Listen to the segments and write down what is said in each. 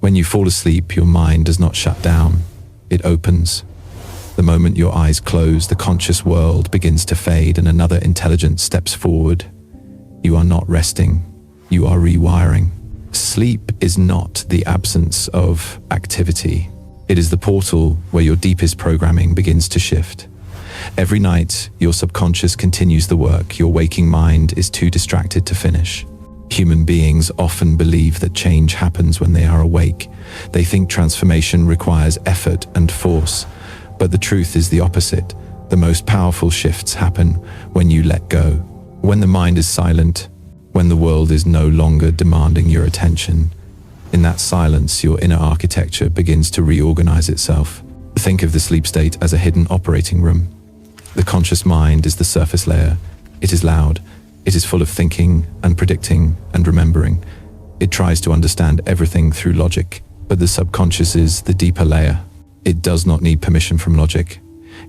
When you fall asleep, your mind does not shut down. It opens. The moment your eyes close, the conscious world begins to fade and another intelligence steps forward. You are not resting. You are rewiring. Sleep is not the absence of activity. It is the portal where your deepest programming begins to shift. Every night, your subconscious continues the work. Your waking mind is too distracted to finish. Human beings often believe that change happens when they are awake. They think transformation requires effort and force. But the truth is the opposite. The most powerful shifts happen when you let go. When the mind is silent, when the world is no longer demanding your attention. In that silence, your inner architecture begins to reorganize itself. Think of the sleep state as a hidden operating room. The conscious mind is the surface layer. It is loud. It is full of thinking and predicting and remembering. It tries to understand everything through logic, but the subconscious is the deeper layer. It does not need permission from logic.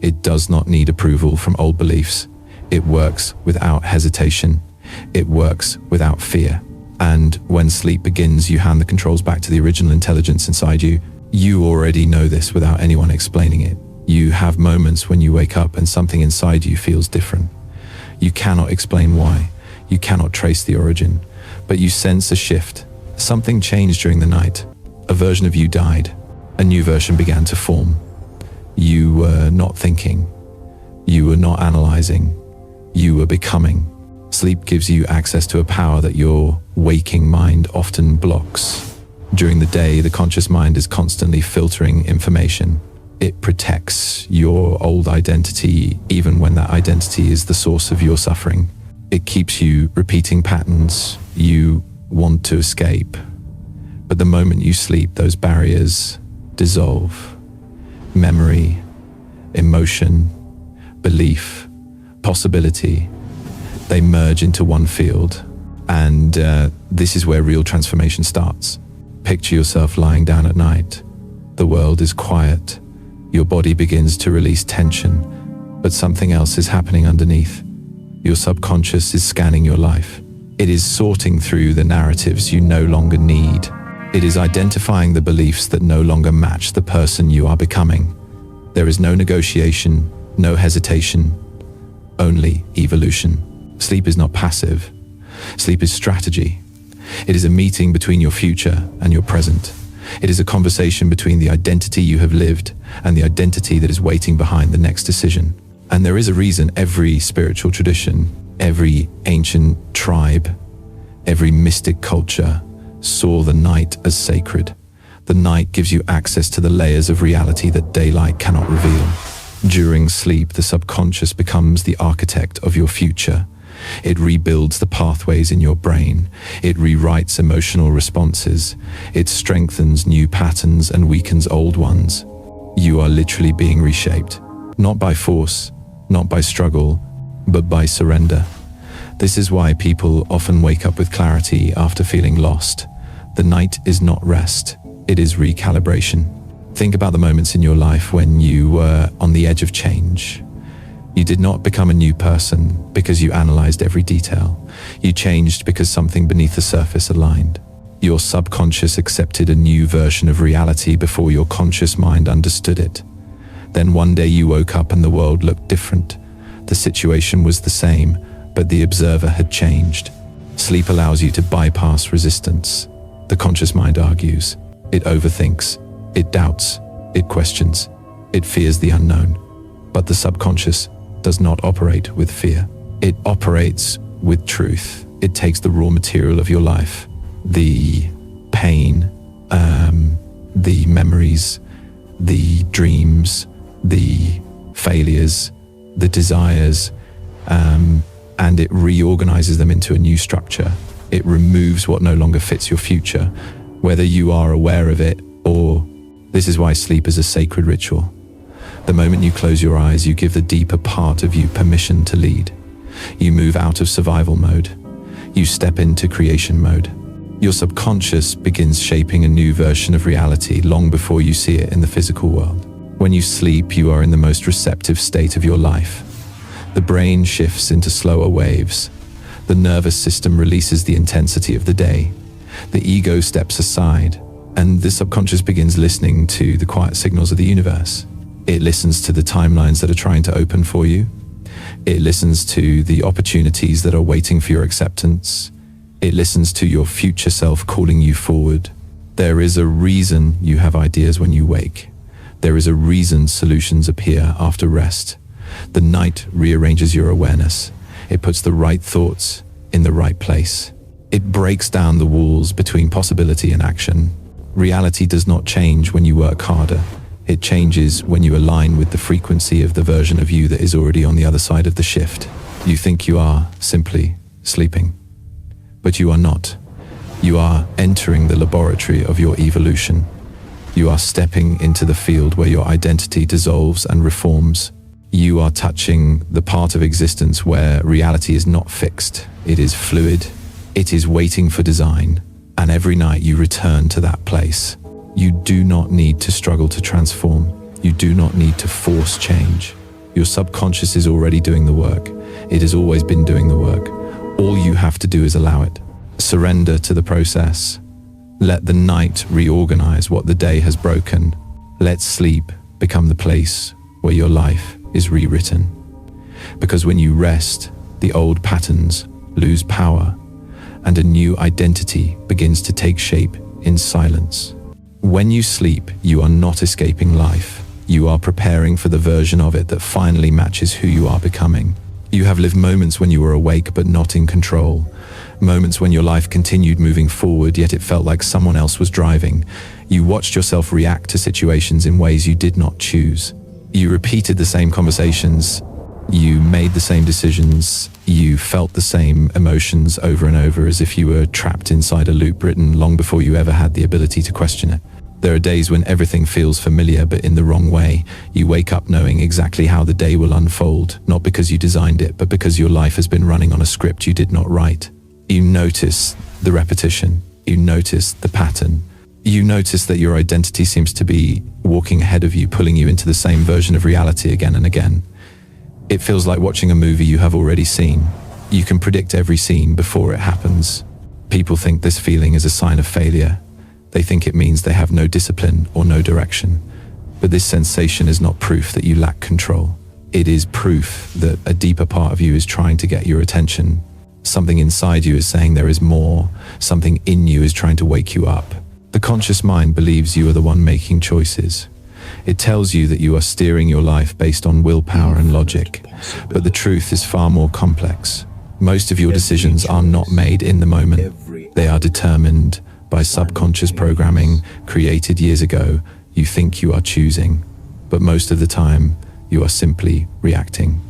It does not need approval from old beliefs. It works without hesitation. It works without fear. And when sleep begins, you hand the controls back to the original intelligence inside you. You already know this without anyone explaining it. You have moments when you wake up and something inside you feels different. You cannot explain why. You cannot trace the origin. But you sense a shift. Something changed during the night. A version of you died. A new version began to form. You were not thinking. You were not analyzing. You were becoming. Sleep gives you access to a power that your waking mind often blocks. During the day, the conscious mind is constantly filtering information. It protects your old identity, even when that identity is the source of your suffering. It keeps you repeating patterns you want to escape. But the moment you sleep, those barriers dissolve. Memory, emotion, belief, possibility, they merge into one field. And this is where real transformation starts. Picture yourself lying down at night. The world is quiet. Your body begins to release tension, but something else is happening underneath. Your subconscious is scanning your life. It is sorting through the narratives you no longer need. It is identifying the beliefs that no longer match the person you are becoming. There is no negotiation, no hesitation, only evolution. Sleep is not passive. Sleep is strategy. It is a meeting between your future and your present. It is a conversation between the identity you have lived and the identity that is waiting behind the next decision. And there is a reason every spiritual tradition, every ancient tribe, every mystic culture saw the night as sacred. The night gives you access to the layers of reality that daylight cannot reveal. During sleep, the subconscious becomes the architect of your future. It rebuilds the pathways in your brain. It rewrites emotional responses. It strengthens new patterns and weakens old ones. You are literally being reshaped, not by force, not by struggle, but by surrender. This is why people often wake up with clarity after feeling lost. The night is not rest, it is recalibration. Think about the moments in your life when you were on the edge of change. You did not become a new person because you analyzed every detail. You changed because something beneath the surface aligned. Your subconscious accepted a new version of reality before your conscious mind understood it. Then one day you woke up and the world looked different. The situation was the same, but the observer had changed. Sleep allows you to bypass resistance. The conscious mind argues. It overthinks. It doubts. It questions. It fears the unknown. But the subconscious does not operate with fear. It operates with truth. It takes the raw material of your life, the pain, the memories, the dreams, the failures, the desires, and it reorganizes them into a new structure. It removes what no longer fits your future, whether you are aware of it or. This is why sleep is a sacred ritual. The moment you close your eyes, you give the deeper part of you permission to lead. You move out of survival mode. You step into creation mode. Your subconscious begins shaping a new version of reality long before you see it in the physical world. When you sleep, you are in the most receptive state of your life. The brain shifts into slower waves. The nervous system releases the intensity of the day. The ego steps aside. And the subconscious begins listening to the quiet signals of the universe. It listens to the timelines that are trying to open for you. It listens to the opportunities that are waiting for your acceptance. It listens to your future self calling you forward. There is a reason you have ideas when you wake. There is a reason solutions appear after rest. The night rearranges your awareness. It puts the right thoughts in the right place. It breaks down the walls between possibility and action. Reality does not change when you work harder. It changes when you align with the frequency of the version of you that is already on the other side of the shift. You think you are simply sleeping, but you are not. You are entering the laboratory of your evolution. You are stepping into the field where your identity dissolves and reforms. You are touching the part of existence where reality is not fixed. It is fluid. It is waiting for design. And every night you return to that place. You do not need to struggle to transform. You do not need to force change. Your subconscious is already doing the work. It has always been doing the work. All you have to do is allow it. Surrender to the process. Let the night reorganize what the day has broken. Let sleep become the place where your life is rewritten. Because when you rest, the old patterns lose power, and a new identity begins to take shape in silence. When you sleep, you are not escaping life. You are preparing for the version of it that finally matches who you are becoming. You have lived moments when you were awake but not in control. Moments when your life continued moving forward, yet it felt like someone else was driving. You watched yourself react to situations in ways you did not choose. You repeated the same conversations. You made the same decisions. You felt the same emotions over and over, as if you were trapped inside a loop written long before you ever had the ability to question it. There are days when everything feels familiar, but in the wrong way. You wake up knowing exactly how the day will unfold, not because you designed it, but because your life has been running on a script you did not write. You notice the repetition. You notice the pattern. You notice that your identity seems to be walking ahead of you, pulling you into the same version of reality again and again. It feels like watching a movie you have already seen. You can predict every scene before it happens. People think this feeling is a sign of failure. They think it means they have no discipline or no direction. But this sensation is not proof that you lack control. It is proof that a deeper part of you is trying to get your attention. Something inside you is saying there is more. Something in you is trying to wake you up. The conscious mind believes you are the one making choices. It tells you that you are steering your life based on willpower and logic, but the truth is far more complex. Most of your decisions are not made in the moment. They are determined by subconscious programming created years ago. You think you are choosing, but most of the time you are simply reacting,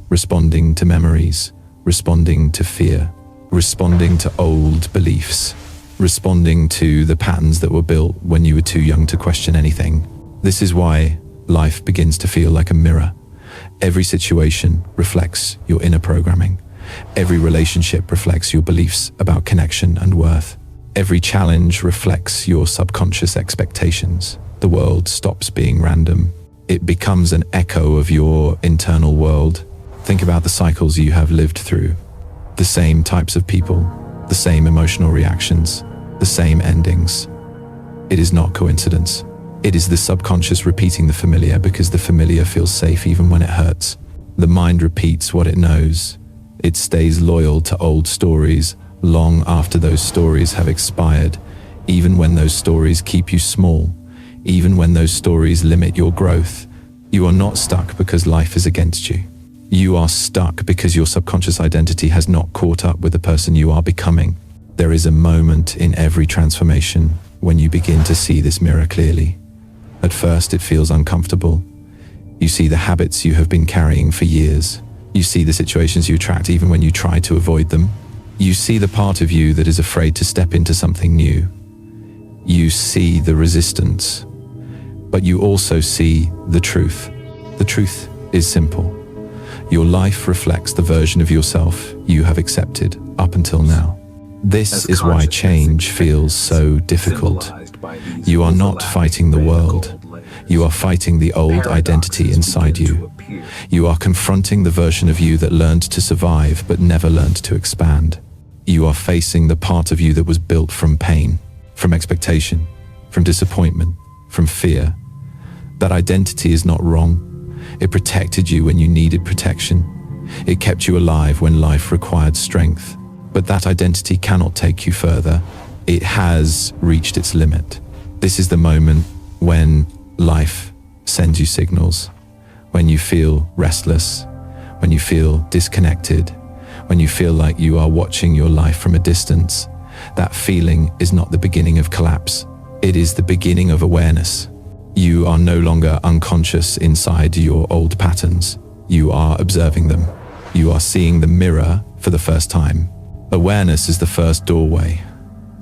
responding to memories, responding to fear, responding to old beliefs, responding to the patterns that were built when you were too young to question anything. This is why life begins to feel like a mirror. Every situation reflects your inner programming. Every relationship reflects your beliefs about connection and worth. Every challenge reflects your subconscious expectations. The world stops being random. It becomes an echo of your internal world. Think about the cycles you have lived through. The same types of people, the same emotional reactions, the same endings. It is not coincidence. It is the subconscious repeating the familiar because the familiar feels safe even when it hurts. The mind repeats what it knows. It stays loyal to old stories long after those stories have expired, even when those stories keep you small, even when those stories limit your growth. You are not stuck because life is against you. You are stuck because your subconscious identity has not caught up with the person you are becoming. There is a moment in every transformation when you begin to see this mirror clearly. At first, it feels uncomfortable. You see the habits you have been carrying for years. You see the situations you attract even when you try to avoid them. You see the part of you that is afraid to step into something new. You see the resistance, but you also see the truth. The truth is simple. Your life reflects the version of yourself you have accepted up until now. This is why change feels so difficult. You are not fighting the world. You are fighting the old identity inside you. You are confronting the version of you that learned to survive but never learned to expand. You are facing the part of you that was built from pain, from expectation, from disappointment, from fear. That identity is not wrong. It protected you when you needed protection. It kept you alive when life required strength. But that identity cannot take you further. It has reached its limit. This is the moment when life sends you signals, when you feel restless, when you feel disconnected, when you feel like you are watching your life from a distance. That feeling is not the beginning of collapse. It is the beginning of awareness. You are no longer unconscious inside your old patterns. You are observing them. You are seeing the mirror for the first time. Awareness is the first doorway.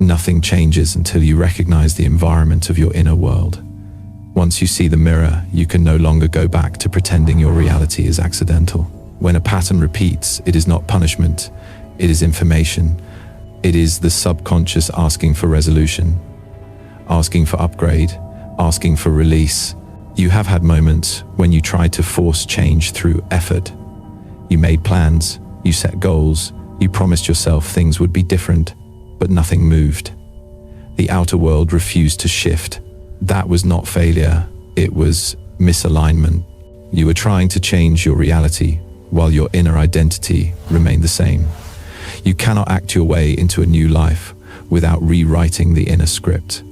Nothing changes until you recognize the environment of your inner world. Once you see the mirror, you can no longer go back to pretending your reality is accidental. When a pattern repeats, it is not punishment. It is information. It is the subconscious asking for resolution, asking for upgrade, asking for release. You have had moments when you tried to force change through effort. You made plans, you set goals, you promised yourself things would be different, but nothing moved. The outer world refused to shift. That was not failure, it was misalignment. You were trying to change your reality while your inner identity remained the same. You cannot act your way into a new life without rewriting the inner script.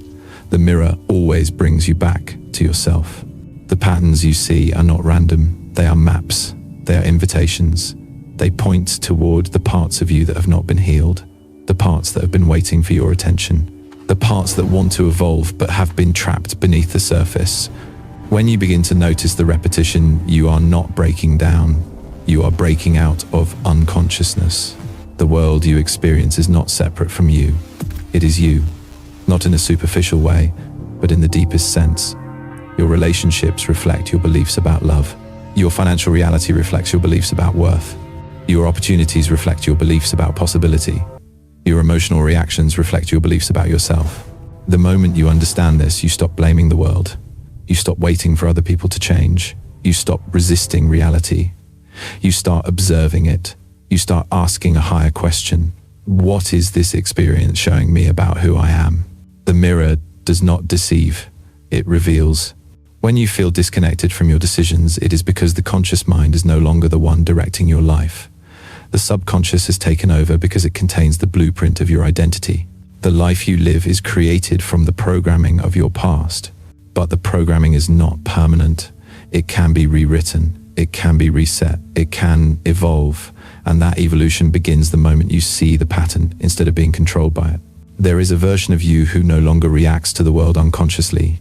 The mirror always brings you back to yourself. The patterns you see are not random. They are maps. They are invitations. They point toward the parts of you that have not been healed, the parts that have been waiting for your attention, the parts that want to evolve but have been trapped beneath the surface. When you begin to notice the repetition, you are not breaking down. You are breaking out of unconsciousness. The world you experience is not separate from you. It is you. Not in a superficial way, but in the deepest sense. Your relationships reflect your beliefs about love. Your financial reality reflects your beliefs about worth. Your opportunities reflect your beliefs about possibility. Your emotional reactions reflect your beliefs about yourself. The moment you understand this, you stop blaming the world. You stop waiting for other people to change. You stop resisting reality. You start observing it. You start asking a higher question. What is this experience showing me about who I am? The mirror does not deceive, it reveals. When you feel disconnected from your decisions, it is because the conscious mind is no longer the one directing your life. The subconscious has taken over because it contains the blueprint of your identity. The life you live is created from the programming of your past. But the programming is not permanent. It can be rewritten, it can be reset, it can evolve, and that evolution begins the moment you see the pattern instead of being controlled by it. There is a version of you who no longer reacts to the world unconsciously,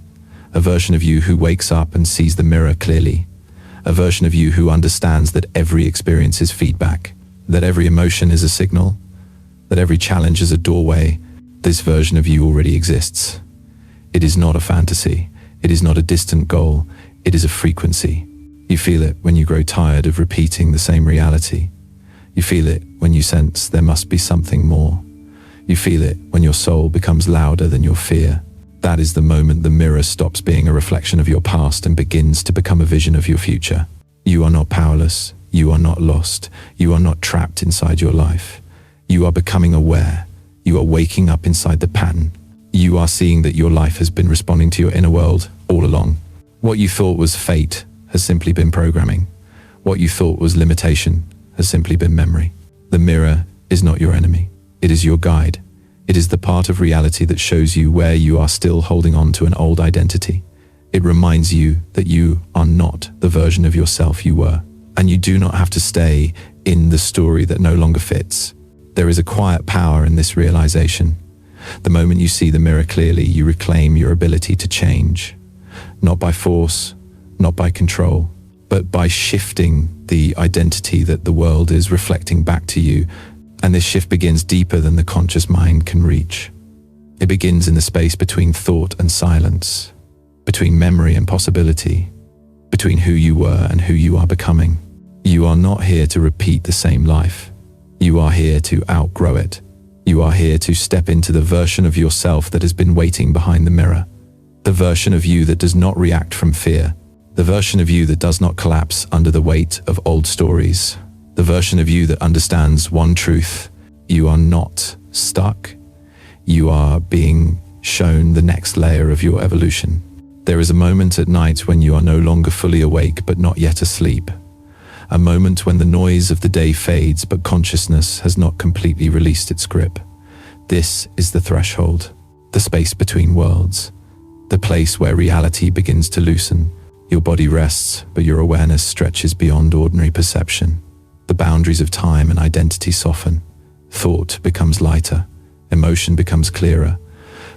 a version of you who wakes up and sees the mirror clearly, a version of you who understands that every experience is feedback, that every emotion is a signal, that every challenge is a doorway. This version of you already exists. It is not a fantasy. It is not a distant goal. It is a frequency. You feel it when you grow tired of repeating the same reality. You feel it when you sense there must be something more. You feel it when your soul becomes louder than your fear. That is the moment the mirror stops being a reflection of your past and begins to become a vision of your future. You are not powerless. You are not lost. You are not trapped inside your life. You are becoming aware. You are waking up inside the pattern. You are seeing that your life has been responding to your inner world all along. What you thought was fate has simply been programming. What you thought was limitation has simply been memory. The mirror is not your enemy. It is your guide. It is the part of reality that shows you where you are still holding on to an old identity. It reminds you that you are not the version of yourself you were, and you do not have to stay in the story that no longer fits. There is a quiet power in this realization. The moment you see the mirror clearly, you reclaim your ability to change, not by force, not by control, but by shifting the identity that the world is reflecting back to you. And this shift begins deeper than the conscious mind can reach. It begins in the space between thought and silence, between memory and possibility, between who you were and who you are becoming. You are not here to repeat the same life. You are here to outgrow it. You are here to step into the version of yourself that has been waiting behind the mirror. The version of you that does not react from fear. The version of you that does not collapse under the weight of old stories. The version of you that understands one truth: you are not stuck. You are being shown the next layer of your evolution. There is a moment at night when you are no longer fully awake but not yet asleep. A moment when the noise of the day fades but consciousness has not completely released its grip. This is the threshold, the space between worlds, the place where reality begins to loosen. Your body rests, but your awareness stretches beyond ordinary perception. The boundaries of time and identity soften. Thought becomes lighter. Emotion becomes clearer.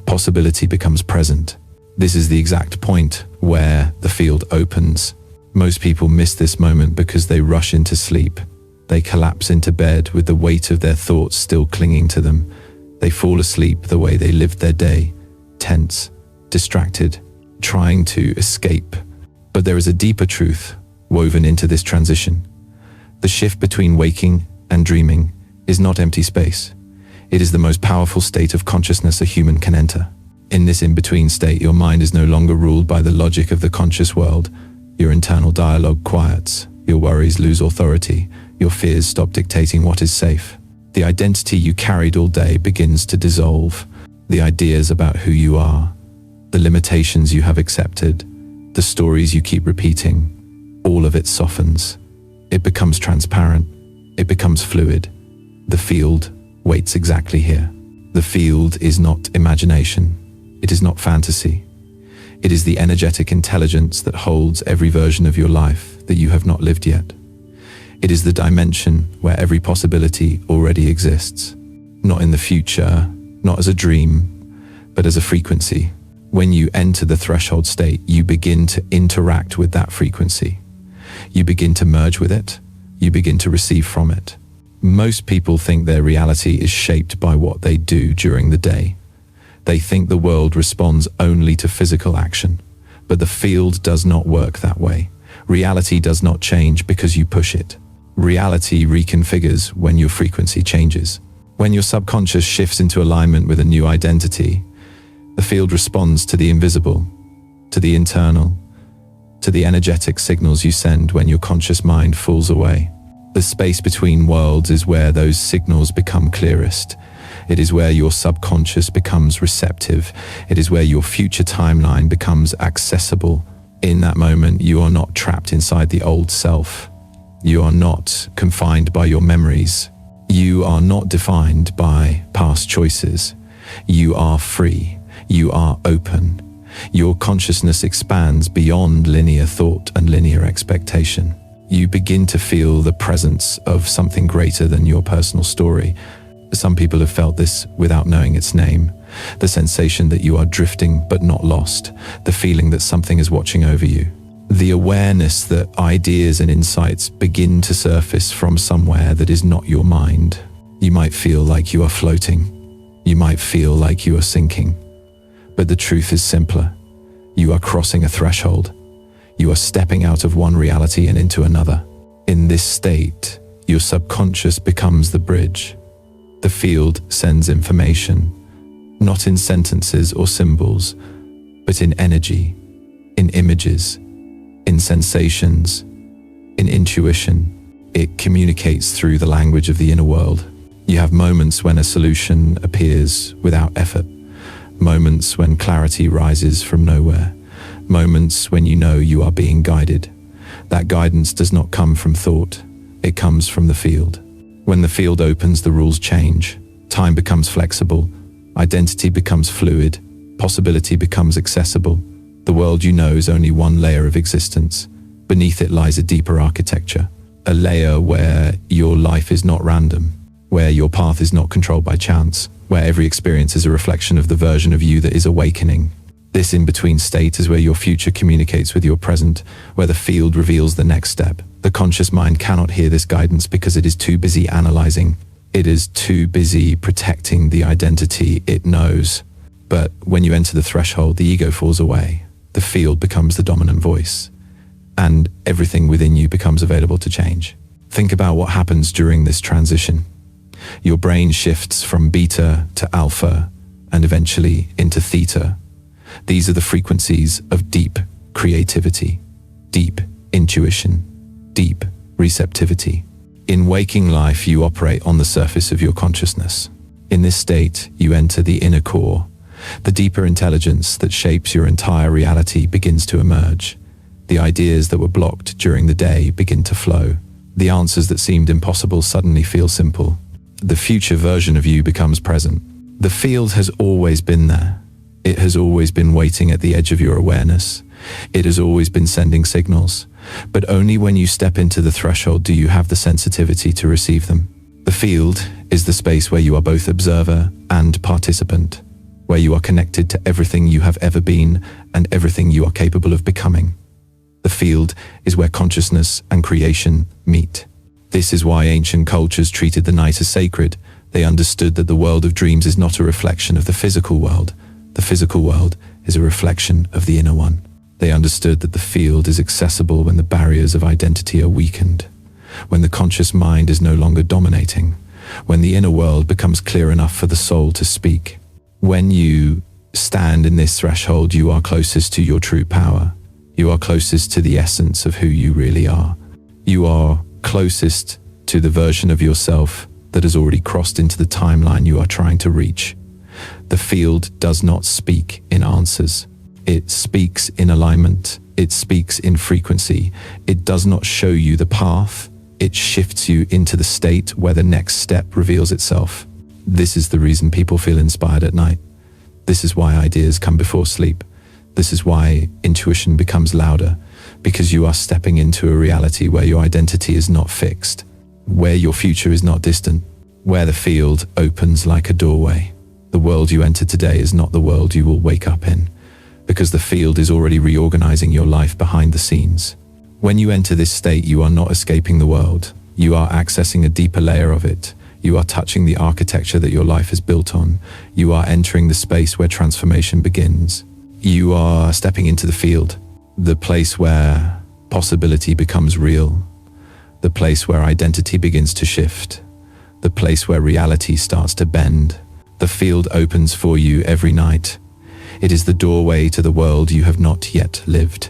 Possibility becomes present. This is the exact point where the field opens. Most people miss this moment because they rush into sleep. They collapse into bed with the weight of their thoughts still clinging to them. They fall asleep the way they lived their day, tense, distracted, trying to escape. But there is a deeper truth woven into this transition. The shift between waking and dreaming is not empty space. It is the most powerful state of consciousness a human can enter. In this in-between state, your mind is no longer ruled by the logic of the conscious world. Your internal dialogue quiets. Your worries lose authority. Your fears stop dictating what is safe. The identity you carried all day begins to dissolve. The ideas about who you are, the limitations you have accepted, the stories you keep repeating, all of it softens. It becomes transparent. It becomes fluid. The field waits exactly here. The field is not imagination. It is not fantasy. It is the energetic intelligence that holds every version of your life that you have not lived yet. It is the dimension where every possibility already exists. Not in the future, not as a dream, but as a frequency. When you enter the threshold state, you begin to interact with that frequency. You begin to merge with it. You begin to receive from it. Most people think their reality is shaped by what they do during the day. They think the world responds only to physical action, but the field does not work that way. Reality does not change because you push it. Reality reconfigures when your frequency changes. When your subconscious shifts into alignment with a new identity, the field responds to the invisible, to the internal, to the energetic signals you send when your conscious mind falls away. The space between worlds is where those signals become clearest. It is where your subconscious becomes receptive. It is where your future timeline becomes accessible. In that moment, you are not trapped inside the old self. You are not confined by your memories. You are not defined by past choices. You are free. You are open. Your consciousness expands beyond linear thought and linear expectation. You begin to feel the presence of something greater than your personal story. Some people have felt this without knowing its name. The sensation that you are drifting but not lost. The feeling that something is watching over you. The awareness that ideas and insights begin to surface from somewhere that is not your mind. You might feel like you are floating. You might feel like you are sinking. But the truth is simpler. You are crossing a threshold. You are stepping out of one reality and into another. In this state, your subconscious becomes the bridge. The field sends information, not in sentences or symbols, but in energy, in images, in sensations, in intuition. It communicates through the language of the inner world. You have moments when a solution appears without effort, moments when clarity rises from nowhere, moments when you know you are being guided. That guidance does not come from thought, it comes from the field. When the field opens, the rules change. Time becomes flexible, identity becomes fluid, possibility becomes accessible. The world you know is only one layer of existence. Beneath it lies a deeper architecture, a layer where your life is not random, where your path is not controlled by chance, where every experience is a reflection of the version of you that is awakening. This in-between state is where your future communicates with your present, where the field reveals the next step. The conscious mind cannot hear this guidance because it is too busy analyzing. It is too busy protecting the identity it knows. But when you enter the threshold, the ego falls away. The field becomes the dominant voice, and everything within you becomes available to change. Think about what happens during this transition. Your brain shifts from beta to alpha, and eventually into theta. These are the frequencies of deep creativity, deep intuition, deep receptivity. In waking life, you operate on the surface of your consciousness. In this state, you enter the inner core, The deeper intelligence that shapes your entire reality begins to emerge. The ideas that were blocked during the day begin to flow. The answers that seemed impossible suddenly feel simple. The future version of you becomes present. The field has always been there. It has always been waiting at the edge of your awareness. It has always been sending signals. But only when you step into the threshold do you have the sensitivity to receive them. The field is the space where you are both observer and participant, where you are connected to everything you have ever been and everything you are capable of becoming. The field is where consciousness and creation meet. This is why ancient cultures treated the night as sacred. They understood that the world of dreams is not a reflection of the physical world. The physical world is a reflection of the inner one. They understood that the field is accessible when the barriers of identity are weakened, when the conscious mind is no longer dominating, when the inner world becomes clear enough for the soul to speak. When you stand in this threshold, you are closest to your true power. You are closest to the essence of who you really are. You are closest to the version of yourself that has already crossed into the timeline you are trying to reach. The field does not speak in answers. It speaks in alignment. It speaks in frequency. It does not show you the path. It shifts you into the state where the next step reveals itself. This is the reason people feel inspired at night. This is why ideas come before sleep. This is why intuition becomes louder, because you are stepping into a reality where your identity is not fixed, where your future is not distant, where the field opens like a doorway. The world you enter today is not the world you will wake up in, because the field is already reorganizing your life behind the scenes. When you enter this state, you are not escaping the world. You are accessing a deeper layer of it. You are touching the architecture that your life is built on. You are entering the space where transformation begins. You are stepping into the field, the place where possibility becomes real, the place where identity begins to shift, the place where reality starts to bend. The field opens for you every night. It is the doorway to the world you have not yet lived.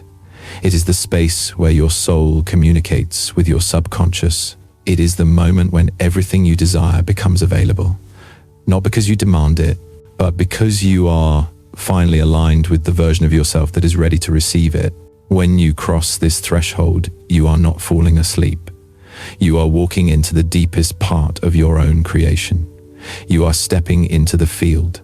It is the space where your soul communicates with your subconscious. It is the moment when everything you desire becomes available. Not because you demand it, but because you are finally aligned with the version of yourself that is ready to receive it. When you cross this threshold, you are not falling asleep. You are walking into the deepest part of your own creation. You are stepping into the field,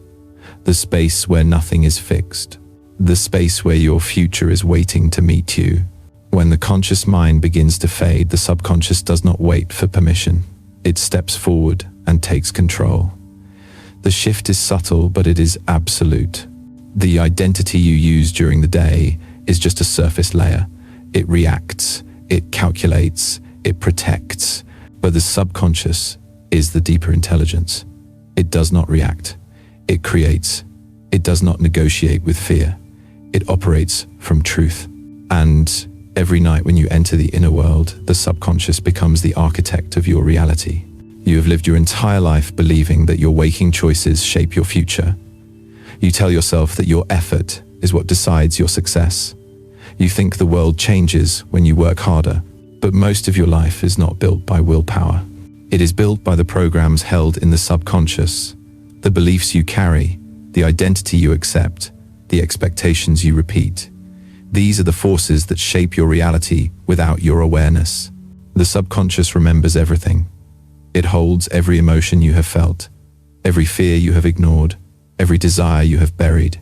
the space where nothing is fixed, the space where your future is waiting to meet you. When the conscious mind begins to fade, the subconscious does not wait for permission. It steps forward and takes control. The shift is subtle, but it is absolute. The identity you use during the day is just a surface layer. It reacts, it calculates, it protects, but the subconscious is the deeper intelligence. It does not react. It creates. It does not negotiate with fear. It operates from truth. And every night when you enter the inner world, the subconscious becomes the architect of your reality. You have lived your entire life believing that your waking choices shape your future. You tell yourself that your effort is what decides your success. You think the world changes when you work harder, but most of your life is not built by willpower. It is built by the programs held in the subconscious, the beliefs you carry, the identity you accept, the expectations you repeat. These are the forces that shape your reality without your awareness. The subconscious remembers everything. It holds every emotion you have felt, every fear you have ignored, every desire you have buried,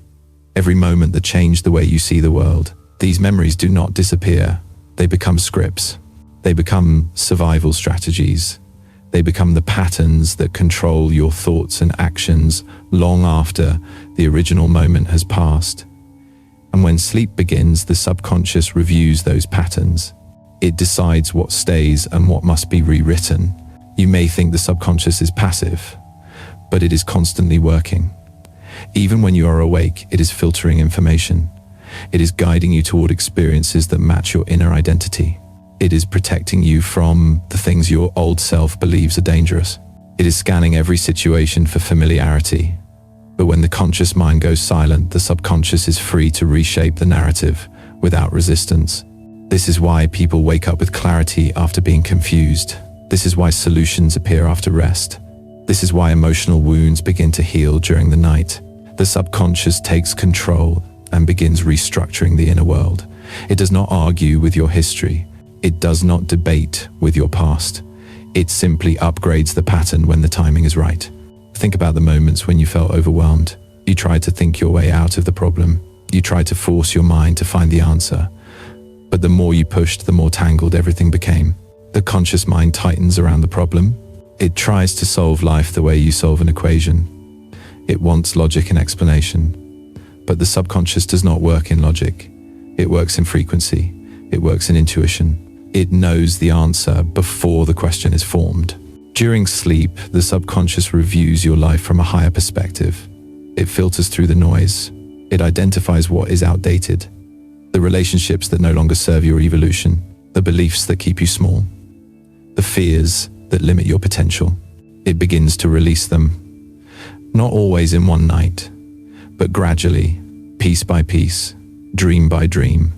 every moment that changed the way you see the world. These memories do not disappear. They become scripts. They become survival strategies. They become the patterns that control your thoughts and actions long after the original moment has passed. And when sleep begins, the subconscious reviews those patterns. It decides what stays and what must be rewritten. You may think the subconscious is passive, but it is constantly working. Even when you are awake, it is filtering information. It is guiding you toward experiences that match your inner identity. It is protecting you from the things your old self believes are dangerous. It is scanning every situation for familiarity. But when the conscious mind goes silent, the subconscious is free to reshape the narrative without resistance. This is why people wake up with clarity after being confused. This is why solutions appear after rest. This is why emotional wounds begin to heal during the night. The subconscious takes control and begins restructuring the inner world. It does not argue with your history. It does not debate with your past. It simply upgrades the pattern when the timing is right. Think about the moments when you felt overwhelmed. You tried to think your way out of the problem. You tried to force your mind to find the answer. But the more you pushed, the more tangled everything became. The conscious mind tightens around the problem. It tries to solve life the way you solve an equation. It wants logic and explanation. But the subconscious does not work in logic. It works in frequency. It works in intuition. It knows the answer before the question is formed. During sleep, the subconscious reviews your life from a higher perspective. It filters through the noise. It identifies what is outdated, the relationships that no longer serve your evolution, the beliefs that keep you small, the fears that limit your potential. It begins to release them, not always in one night, but gradually, piece by piece, dream by dream.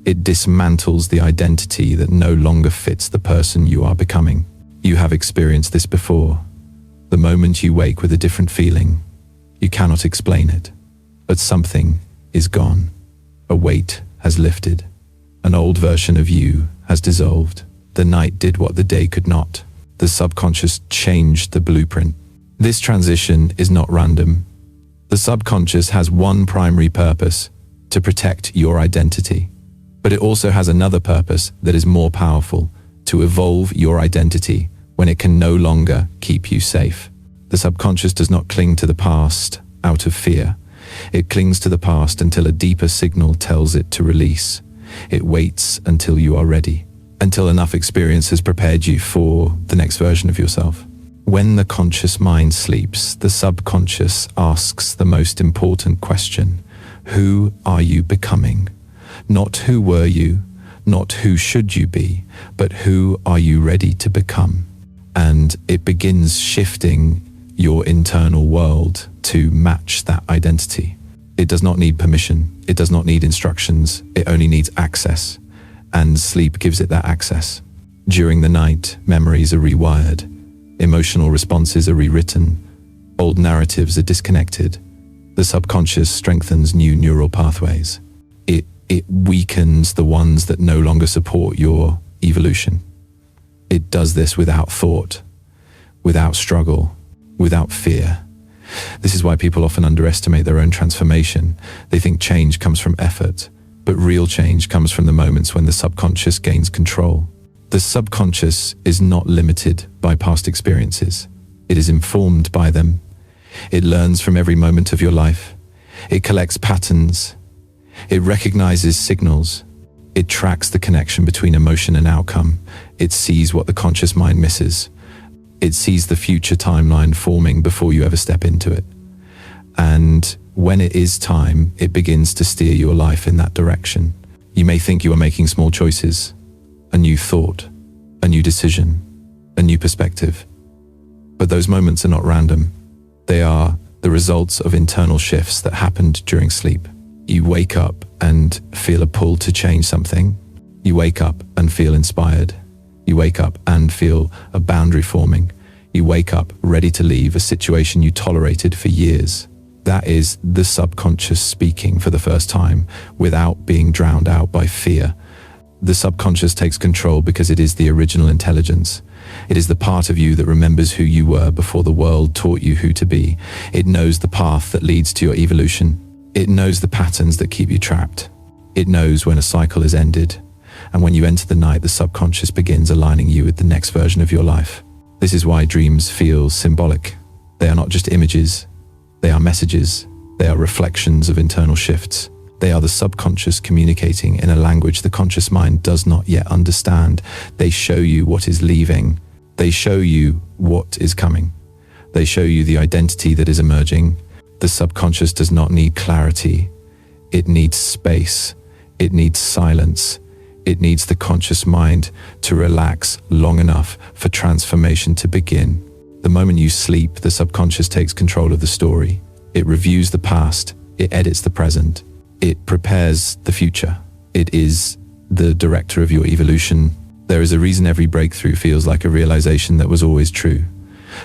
It dismantles the identity that no longer fits the person you are becoming. You have experienced this before. The moment you wake with a different feeling, you cannot explain it, but something is gone. A weight has lifted. An old version of you has dissolved. The night did what the day could not. The subconscious changed the blueprint. This transition is not random. The subconscious has one primary purpose: to protect your identity. But it also has another purpose that is more powerful: to evolve your identity when it can no longer keep you safe. The subconscious does not cling to the past out of fear. It clings to the past until a deeper signal tells it to release. It waits until you are ready, until enough experience has prepared you for the next version of yourself. When the conscious mind sleeps, the subconscious asks the most important question: who are you becoming? Not who were you, not who should you be, but who are you ready to become? And it begins shifting your internal world to match that identity. It does not need permission. It does not need instructions. It only needs access. And sleep gives it that access. During the night, memories are rewired. Emotional responses are rewritten. Old narratives are disconnected. The subconscious strengthens new neural pathways. It weakens the ones that no longer support your evolution. It does this without thought, without struggle, without fear. This is why people often underestimate their own transformation. They think change comes from effort, but real change comes from the moments when the subconscious gains control. The subconscious is not limited by past experiences. It is informed by them. It learns from every moment of your life. It collects patterns. It recognizes signals. It tracks the connection between emotion and outcome. It sees what the conscious mind misses. It sees the future timeline forming before you ever step into it. And when it is time, it begins to steer your life in that direction. You may think you are making small choices, a new thought, a new decision, a new perspective. But those moments are not random. They are the results of internal shifts that happened during sleep. You wake up and feel a pull to change something. You wake up and feel inspired. You wake up and feel a boundary forming. You wake up ready to leave a situation you tolerated for years. That is the subconscious speaking for the first time without being drowned out by fear. The subconscious takes control because it is the original intelligence. It is the part of you that remembers who you were before the world taught you who to be. It knows the path that leads to your evolution. It knows the patterns that keep you trapped. It knows when a cycle is ended. And when you enter the night, the subconscious begins aligning you with the next version of your life. This is why dreams feel symbolic. They are not just images. They are messages. They are reflections of internal shifts. They are the subconscious communicating in a language the conscious mind does not yet understand. They show you what is leaving. They show you what is coming. They show you the identity that is emerging. The subconscious does not need clarity. It needs space. It needs silence. It needs the conscious mind to relax long enough for transformation to begin. The moment you sleep, the subconscious takes control of the story. It reviews the past. It edits the present. It prepares the future. It is the director of your evolution. There is a reason every breakthrough feels like a realization that was always true.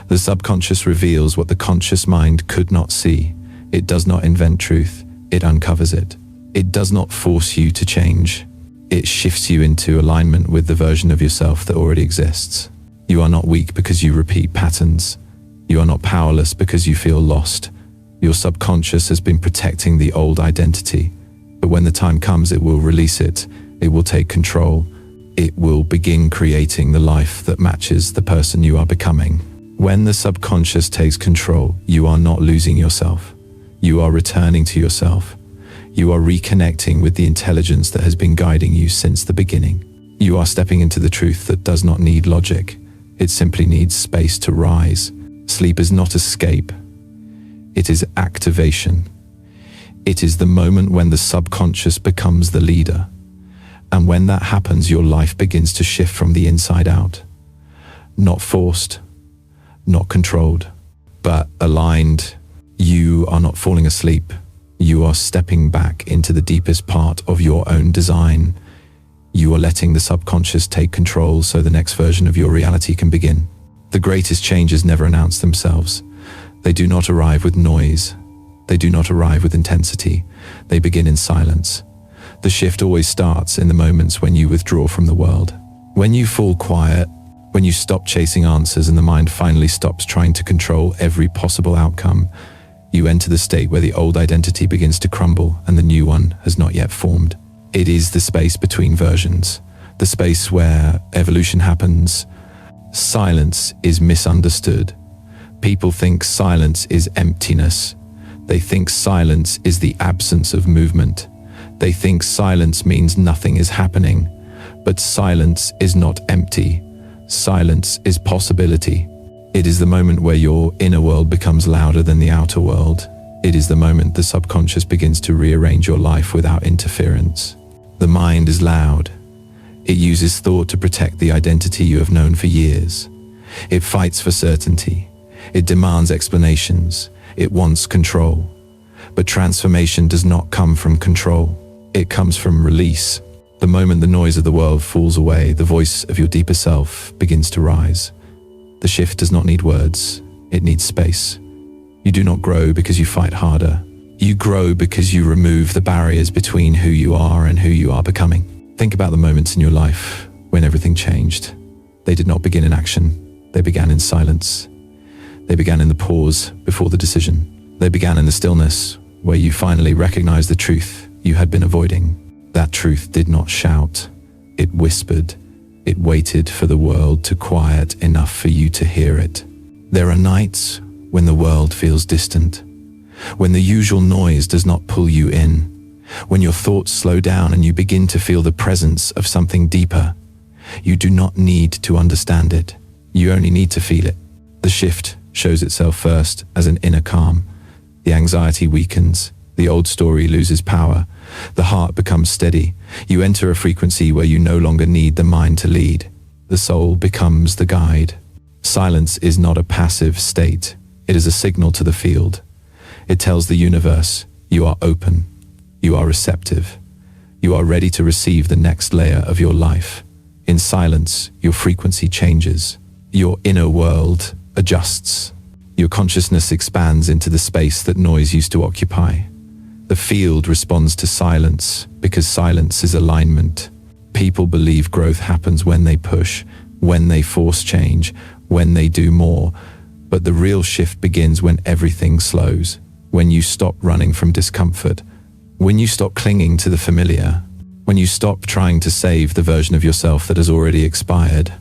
The subconscious reveals what the conscious mind could not see. It does not invent truth, it uncovers it. It does not force you to change. It shifts you into alignment with the version of yourself that already exists. You are not weak because you repeat patterns. You are not powerless because you feel lost. Your subconscious has been protecting the old identity, but when the time comes, it will release it. It will take control. It will begin creating the life that matches the person you are becoming. When the subconscious takes control, you are not losing yourself. You are returning to yourself. You are reconnecting with the intelligence that has been guiding you since the beginning. You are stepping into the truth that does not need logic. It simply needs space to rise. Sleep is not escape. It is activation. It is the moment when the subconscious becomes the leader. And when that happens, your life begins to shift from the inside out. Not forced, not controlled, but aligned. You are not falling asleep. You are stepping back into the deepest part of your own design. You are letting the subconscious take control so the next version of your reality can begin. The greatest changes never announce themselves. They do not arrive with noise. They do not arrive with intensity. They begin in silence. The shift always starts in the moments when you withdraw from the world. When you fall quiet, when you stop chasing answers and the mind finally stops trying to control every possible outcome, you enter the state where the old identity begins to crumble and the new one has not yet formed. It is the space between versions, the space where evolution happens. Silence is misunderstood. People think silence is emptiness. They think silence is the absence of movement. They think silence means nothing is happening. But silence is not empty. Silence is possibility. It is the moment where your inner world becomes louder than the outer world. It is the moment the subconscious begins to rearrange your life without interference. The mind is loud. It uses thought to protect the identity you have known for years. It fights for certainty. It demands explanations. It wants control. But transformation does not come from control. It comes from release. The moment the noise of the world falls away, the voice of your deeper self begins to rise. The shift does not need words. It needs space. You do not grow because you fight harder. You grow because you remove the barriers between who you are and who you are becoming. Think about the moments in your life when everything changed. They did not begin in action. They began in silence. They began in the pause before the decision. They began in the stillness where you finally recognized the truth you had been avoiding. That truth did not shout. It whispered. It waited for the world to quiet enough for you to hear it. There are nights when the world feels distant, when the usual noise does not pull you in, when your thoughts slow down and you begin to feel the presence of something deeper. You do not need to understand it. You only need to feel it. The shift shows itself first as an inner calm. The anxiety weakens. The old story loses power. The heart becomes steady. You enter a frequency where you no longer need the mind to lead. The soul becomes the guide. Silence is not a passive state. It is a signal to the field. It tells the universe, you are open. You are receptive. You are ready to receive the next layer of your life. In silence, your frequency changes. Your inner world adjusts. Your consciousness expands into the space that noise used to occupy. The field responds to silence because silence is alignment. People believe growth happens when they push, when they force change, when they do more. But the real shift begins when everything slows, when you stop running from discomfort, when you stop clinging to the familiar, when you stop trying to save the version of yourself that has already expired.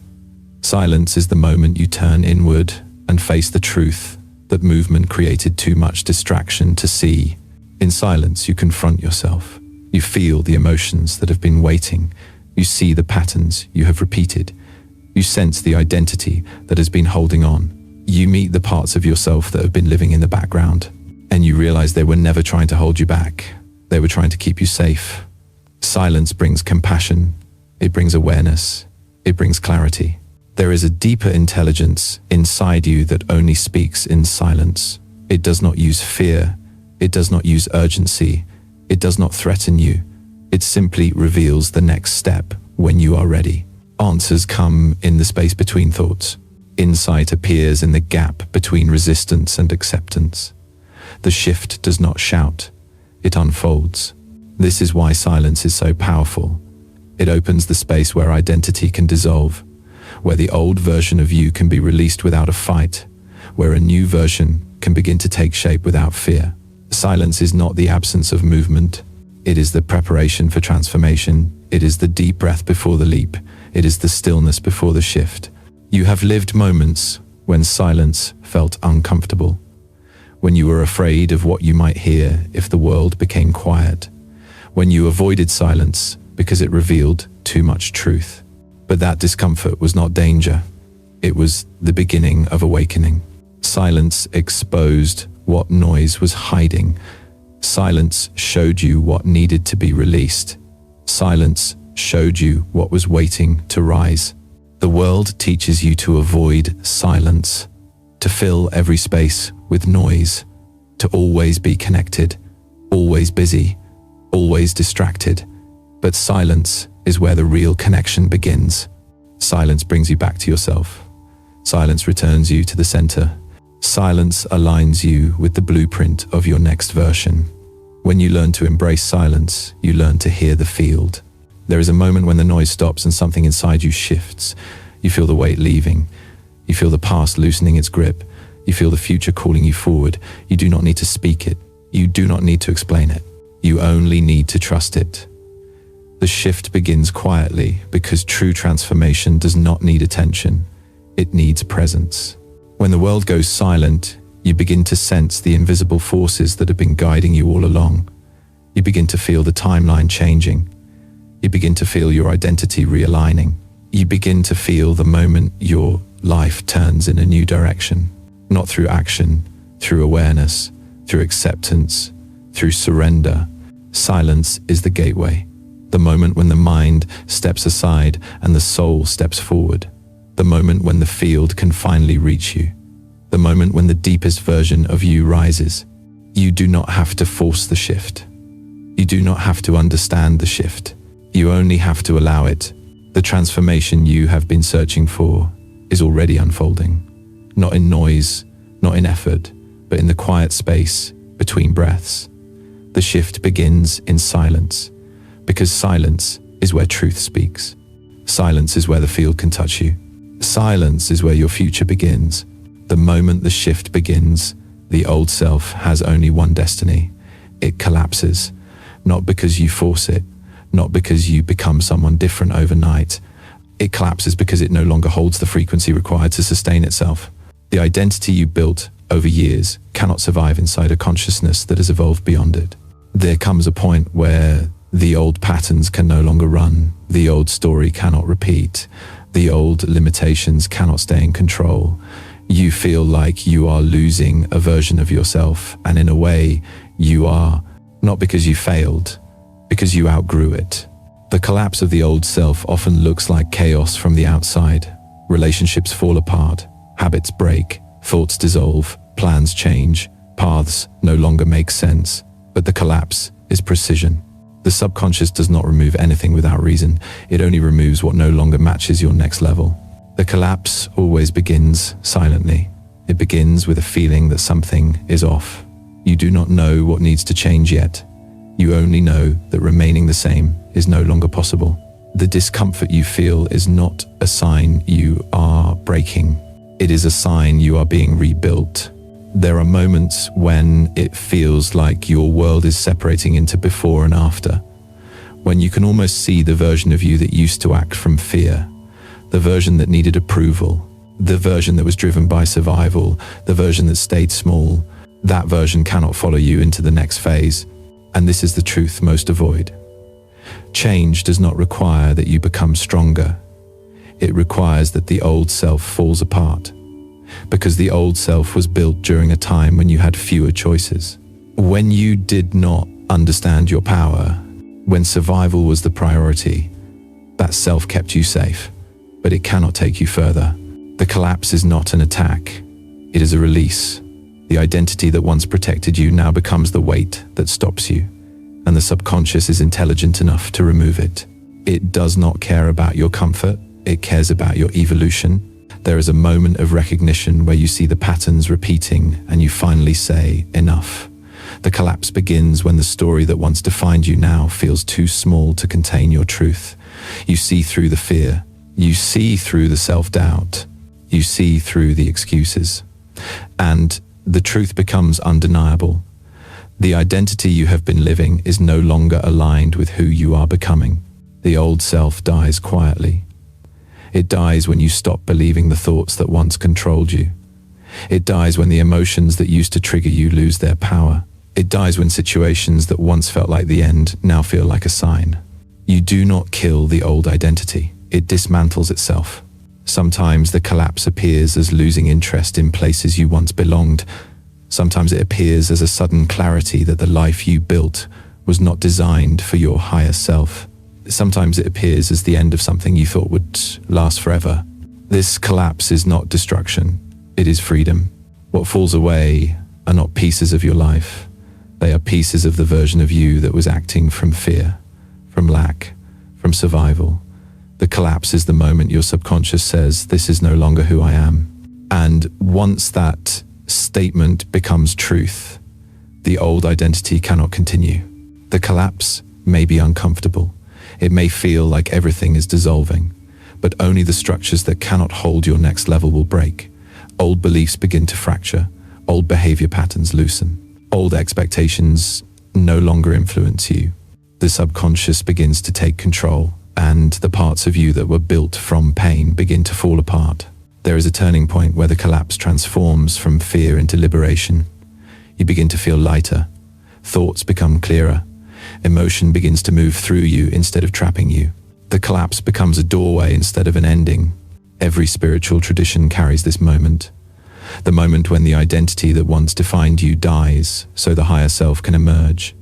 Silence is the moment you turn inward and face the truth that movement created too much distraction to see. In silence, you confront yourself. You feel the emotions that have been waiting. You see the patterns you have repeated. You sense the identity that has been holding on. You meet the parts of yourself that have been living in the background, and you realize they were never trying to hold you back. They were trying to keep you safe. Silence brings compassion. It brings awareness. It brings clarity. There is a deeper intelligence inside you that only speaks in silence. It does not use fear. It does not use urgency. It does not threaten you. It simply reveals the next step when you are ready. Answers come in the space between thoughts. Insight appears in the gap between resistance and acceptance. The shift does not shout, it unfolds. This is why silence is so powerful. It opens the space where identity can dissolve, where the old version of you can be released without a fight, where a new version can begin to take shape without fear. Silence is not the absence of movement. It is the preparation for transformation. It is the deep breath before the leap. It is the stillness before the shift. You have lived moments when silence felt uncomfortable, when you were afraid of what you might hear if the world became quiet, when you avoided silence because it revealed too much truth. But that discomfort was not danger. It was the beginning of awakening. Silence exposed what noise was hiding. Silence showed you what needed to be released. Silence showed you what was waiting to rise. The world teaches you to avoid silence, to fill every space with noise, to always be connected, always busy, always distracted. But silence is where the real connection begins. Silence brings you back to yourself. Silence returns you to the center. Silence aligns you with the blueprint of your next version. When you learn to embrace silence, you learn to hear the field. There is a moment when the noise stops and something inside you shifts. You feel the weight leaving. You feel the past loosening its grip. You feel the future calling you forward. You do not need to speak it. You do not need to explain it. You only need to trust it. The shift begins quietly because true transformation does not need attention. It needs presence. When the world goes silent, you begin to sense the invisible forces that have been guiding you all along. You begin to feel the timeline changing. You begin to feel your identity realigning. You begin to feel the moment your life turns in a new direction. Not through action, through awareness, through acceptance, through surrender. Silence is the gateway. The moment when the mind steps aside and the soul steps forward. The moment when the field can finally reach you. The moment when the deepest version of you rises. You do not have to force the shift. You do not have to understand the shift. You only have to allow it. The transformation you have been searching for is already unfolding. Not in noise, not in effort, but in the quiet space between breaths. The shift begins in silence, because silence is where truth speaks. Silence is where the field can touch you. Silence is where your future begins. The moment the shift begins, the old self has only one destiny. It collapses, not because you force it, not because you become someone different overnight. It collapses because it no longer holds the frequency required to sustain itself. The identity you built over years cannot survive inside a consciousness that has evolved beyond it. There comes a point where the old patterns can no longer run, the old story cannot repeat, the old limitations cannot stay in control. You feel like you are losing a version of yourself, and in a way, you are, not because you failed, because you outgrew it. The collapse of the old self often looks like chaos from the outside. Relationships fall apart, habits break, thoughts dissolve, plans change, paths no longer make sense. But the collapse is precision. The subconscious does not remove anything without reason. It only removes what no longer matches your next level. The collapse always begins silently. It begins with a feeling that something is off. You do not know what needs to change yet. You only know that remaining the same is no longer possible. The discomfort you feel is not a sign you are breaking. It is a sign you are being rebuilt. There are moments when it feels like your world is separating into before and after, when you can almost see the version of you that used to act from fear, the version that needed approval, the version that was driven by survival, the version that stayed small. That version cannot follow you into the next phase, and this is the truth most avoid. Change does not require that you become stronger. It requires that the old self falls apart. Because the old self was built during a time when you had fewer choices. When you did not understand your power, when survival was the priority, that self kept you safe, but it cannot take you further. The collapse is not an attack, it is a release. The identity that once protected you now becomes the weight that stops you, and the subconscious is intelligent enough to remove it. It does not care about your comfort, it cares about your evolution. There is a moment of recognition where you see the patterns repeating and you finally say, enough. The collapse begins when the story that once defined you now feels too small to contain your truth. You see through the fear. You see through the self-doubt. You see through the excuses. And the truth becomes undeniable. The identity you have been living is no longer aligned with who you are becoming. The old self dies quietly. It dies when you stop believing the thoughts that once controlled you. It dies when the emotions that used to trigger you lose their power. It dies when situations that once felt like the end now feel like a sign. You do not kill the old identity. It dismantles itself. Sometimes the collapse appears as losing interest in places you once belonged. Sometimes it appears as a sudden clarity that the life you built was not designed for your higher self. Sometimes it appears as the end of something you thought would last forever. This collapse is not destruction. It is freedom. What falls away are not pieces of your life. They are pieces of the version of you that was acting from fear, from lack, from survival. The collapse is the moment your subconscious says, "This is no longer who I am." And once that statement becomes truth, the old identity cannot continue. The collapse may be uncomfortable. It may feel like everything is dissolving, but only the structures that cannot hold your next level will break. Old beliefs begin to fracture. Old behavior patterns loosen. Old expectations no longer influence you. The subconscious begins to take control, and the parts of you that were built from pain begin to fall apart. There is a turning point where the collapse transforms from fear into liberation. You begin to feel lighter. Thoughts become clearer. Emotion begins to move through you instead of trapping you. The collapse becomes a doorway instead of an ending. Every spiritual tradition carries this moment. The moment when the identity that once defined you dies, so the higher self can emerge.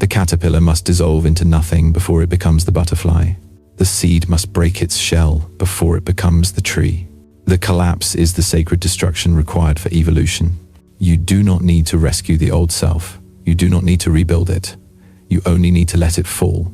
The caterpillar must dissolve into nothing before it becomes the butterfly. The seed must break its shell before it becomes the tree. The collapse is the sacred destruction required for evolution. You do not need to rescue the old self. You do not need to rebuild it. You only need to let it fall.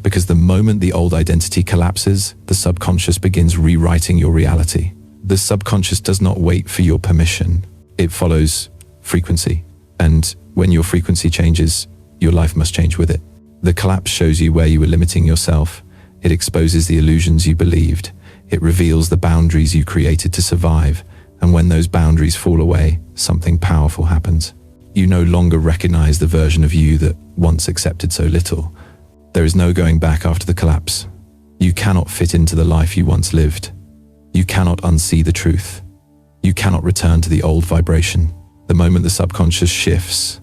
Because the moment the old identity collapses, the subconscious begins rewriting your reality. The subconscious does not wait for your permission. It follows frequency. And when your frequency changes, your life must change with it. The collapse shows you where you were limiting yourself. It exposes the illusions you believed. It reveals the boundaries you created to survive. And when those boundaries fall away, something powerful happens. You no longer recognize the version of you that once accepted so little. There is no going back after the collapse. You cannot fit into the life you once lived. You cannot unsee the truth. You cannot return to the old vibration. The moment the subconscious shifts,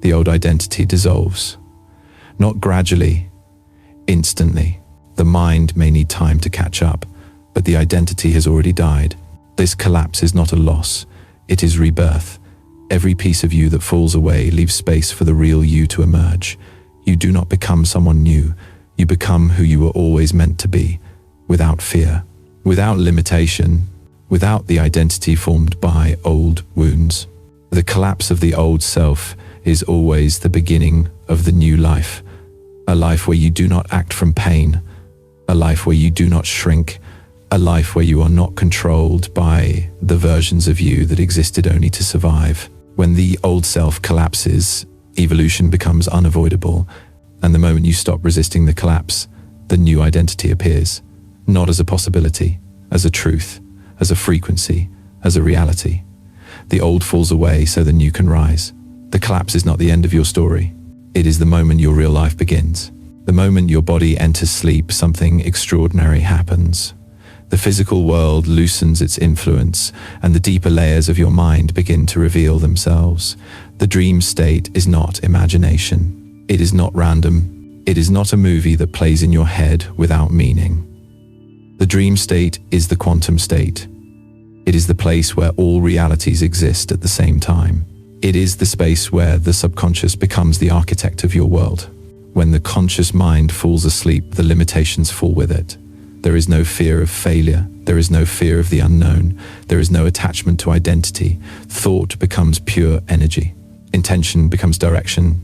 the old identity dissolves. Not gradually, instantly. The mind may need time to catch up, but the identity has already died. This collapse is not a loss. It is rebirth. Every piece of you that falls away leaves space for the real you to emerge. You do not become someone new. You become who you were always meant to be, without fear, without limitation, without the identity formed by old wounds. The collapse of the old self is always the beginning of the new life, a life where you do not act from pain, a life where you do not shrink, a life where you are not controlled by the versions of you that existed only to survive. When the old self collapses, evolution becomes unavoidable, and the moment you stop resisting the collapse, the new identity appears, not as a possibility, as a truth, as a frequency, as a reality. The old falls away so the new can rise. The collapse is not the end of your story. It is the moment your real life begins. The moment your body enters sleep, something extraordinary happens. The physical world loosens its influence, and the deeper layers of your mind begin to reveal themselves. The dream state is not imagination. It is not random. It is not a movie that plays in your head without meaning. The dream state is the quantum state. It is the place where all realities exist at the same time. It is the space where the subconscious becomes the architect of your world. When the conscious mind falls asleep, the limitations fall with it. There is no fear of failure. There is no fear of the unknown. There is no attachment to identity. Thought becomes pure energy. Intention becomes direction.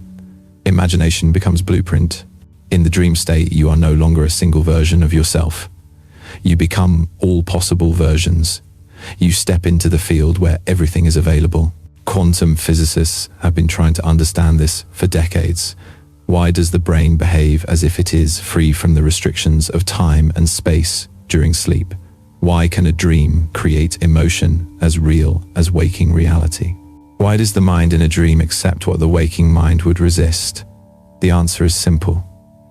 Imagination becomes blueprint. In the dream state, you are no longer a single version of yourself. You become all possible versions. You step into the field where everything is available. Quantum physicists have been trying to understand this for decades. Why does the brain behave as if it is free from the restrictions of time and space during sleep? Why can a dream create emotion as real as waking reality? Why does the mind in a dream accept what the waking mind would resist? The answer is simple.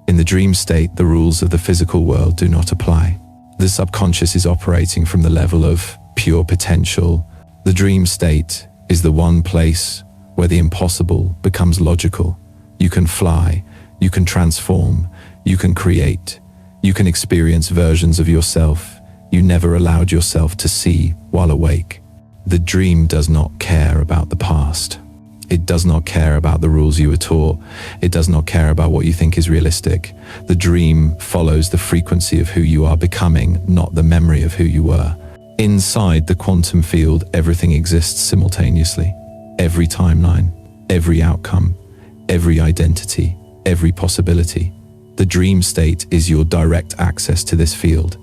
In the dream state, the rules of the physical world do not apply. The subconscious is operating from the level of pure potential. The dream state is the one place where the impossible becomes logical. You can fly, you can transform, you can create, you can experience versions of yourself you never allowed yourself to see while awake. The dream does not care about the past. It does not care about the rules you were taught. It does not care about what you think is realistic. The dream follows the frequency of who you are becoming, not the memory of who you were. Inside the quantum field, everything exists simultaneously. Every timeline, every outcome, every identity, every possibility. The dream state is your direct access to this field.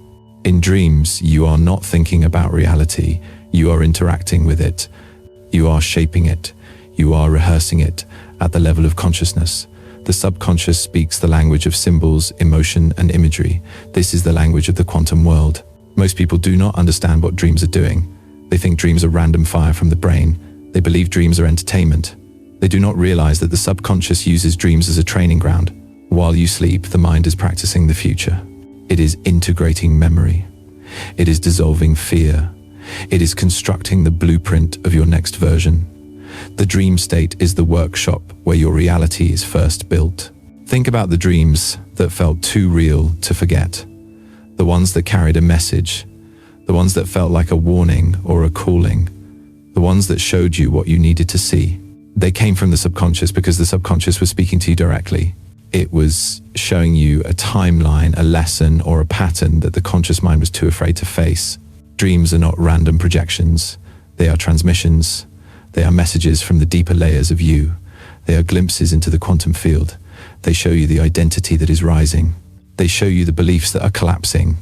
In dreams, you are not thinking about reality. You are interacting with it. You are shaping it. You are rehearsing it at the level of consciousness. The subconscious speaks the language of symbols, emotion, and imagery. This is the language of the quantum world. Most people do not understand what dreams are doing. They think dreams are random fire from the brain. They believe dreams are entertainment. They do not realize that the subconscious uses dreams as a training ground. While you sleep, the mind is practicing the future. It is integrating memory. It is dissolving fear. It is constructing the blueprint of your next version. The dream state is the workshop where your reality is first built. Think about the dreams that felt too real to forget. The ones that carried a message. The ones that felt like a warning or a calling. The ones that showed you what you needed to see. They came from the subconscious because the subconscious was speaking to you directly. It was showing you a timeline, a lesson, or a pattern that the conscious mind was too afraid to face. Dreams are not random projections. They are transmissions. They are messages from the deeper layers of you. They are glimpses into the quantum field. They show you the identity that is rising. They show you the beliefs that are collapsing.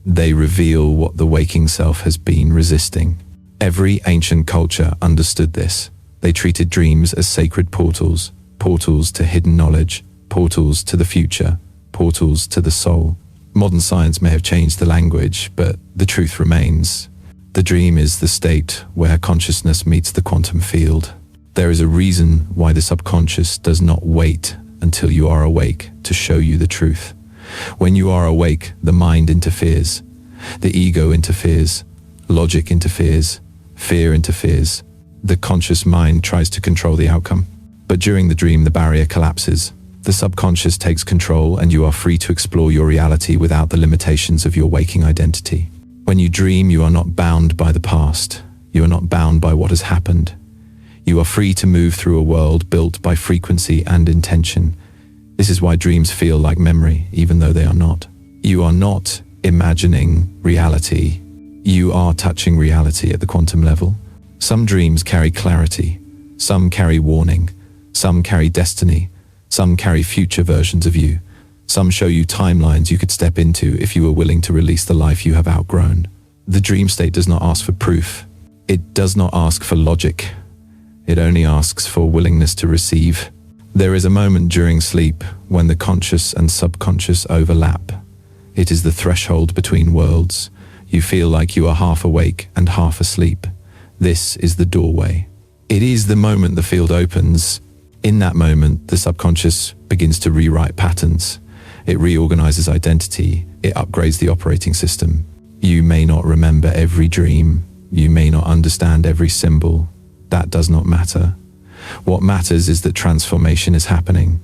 They reveal what the waking self has been resisting. Every ancient culture understood this. They treated dreams as sacred portals, portals to hidden knowledge, portals to the future, portals to the soul. Modern science may have changed the language, but the truth remains. The dream is the state where consciousness meets the quantum field. There is a reason why the subconscious does not wait until you are awake to show you the truth. When you are awake, the mind interferes. The ego interferes. Logic interferes. Fear interferes. The conscious mind tries to control the outcome. But during the dream, the barrier collapses. The subconscious takes control and you are free to explore your reality without the limitations of your waking identity. When you dream, you are not bound by the past. You are not bound by what has happened. You are free to move through a world built by frequency and intention. This is why dreams feel like memory, even though they are not. You are not imagining reality. You are touching reality at the quantum level. Some dreams carry clarity. Some carry warning. Some carry destiny. Some carry future versions of you. Some show you timelines you could step into if you were willing to release the life you have outgrown. The dream state does not ask for proof. It does not ask for logic. It only asks for willingness to receive. There is a moment during sleep when the conscious and subconscious overlap. It is the threshold between worlds. You feel like you are half awake and half asleep. This is the doorway. It is the moment the field opens. In that moment, the subconscious begins to rewrite patterns. It reorganizes identity. It upgrades the operating system. You may not remember every dream. You may not understand every symbol. That does not matter. What matters is that transformation is happening.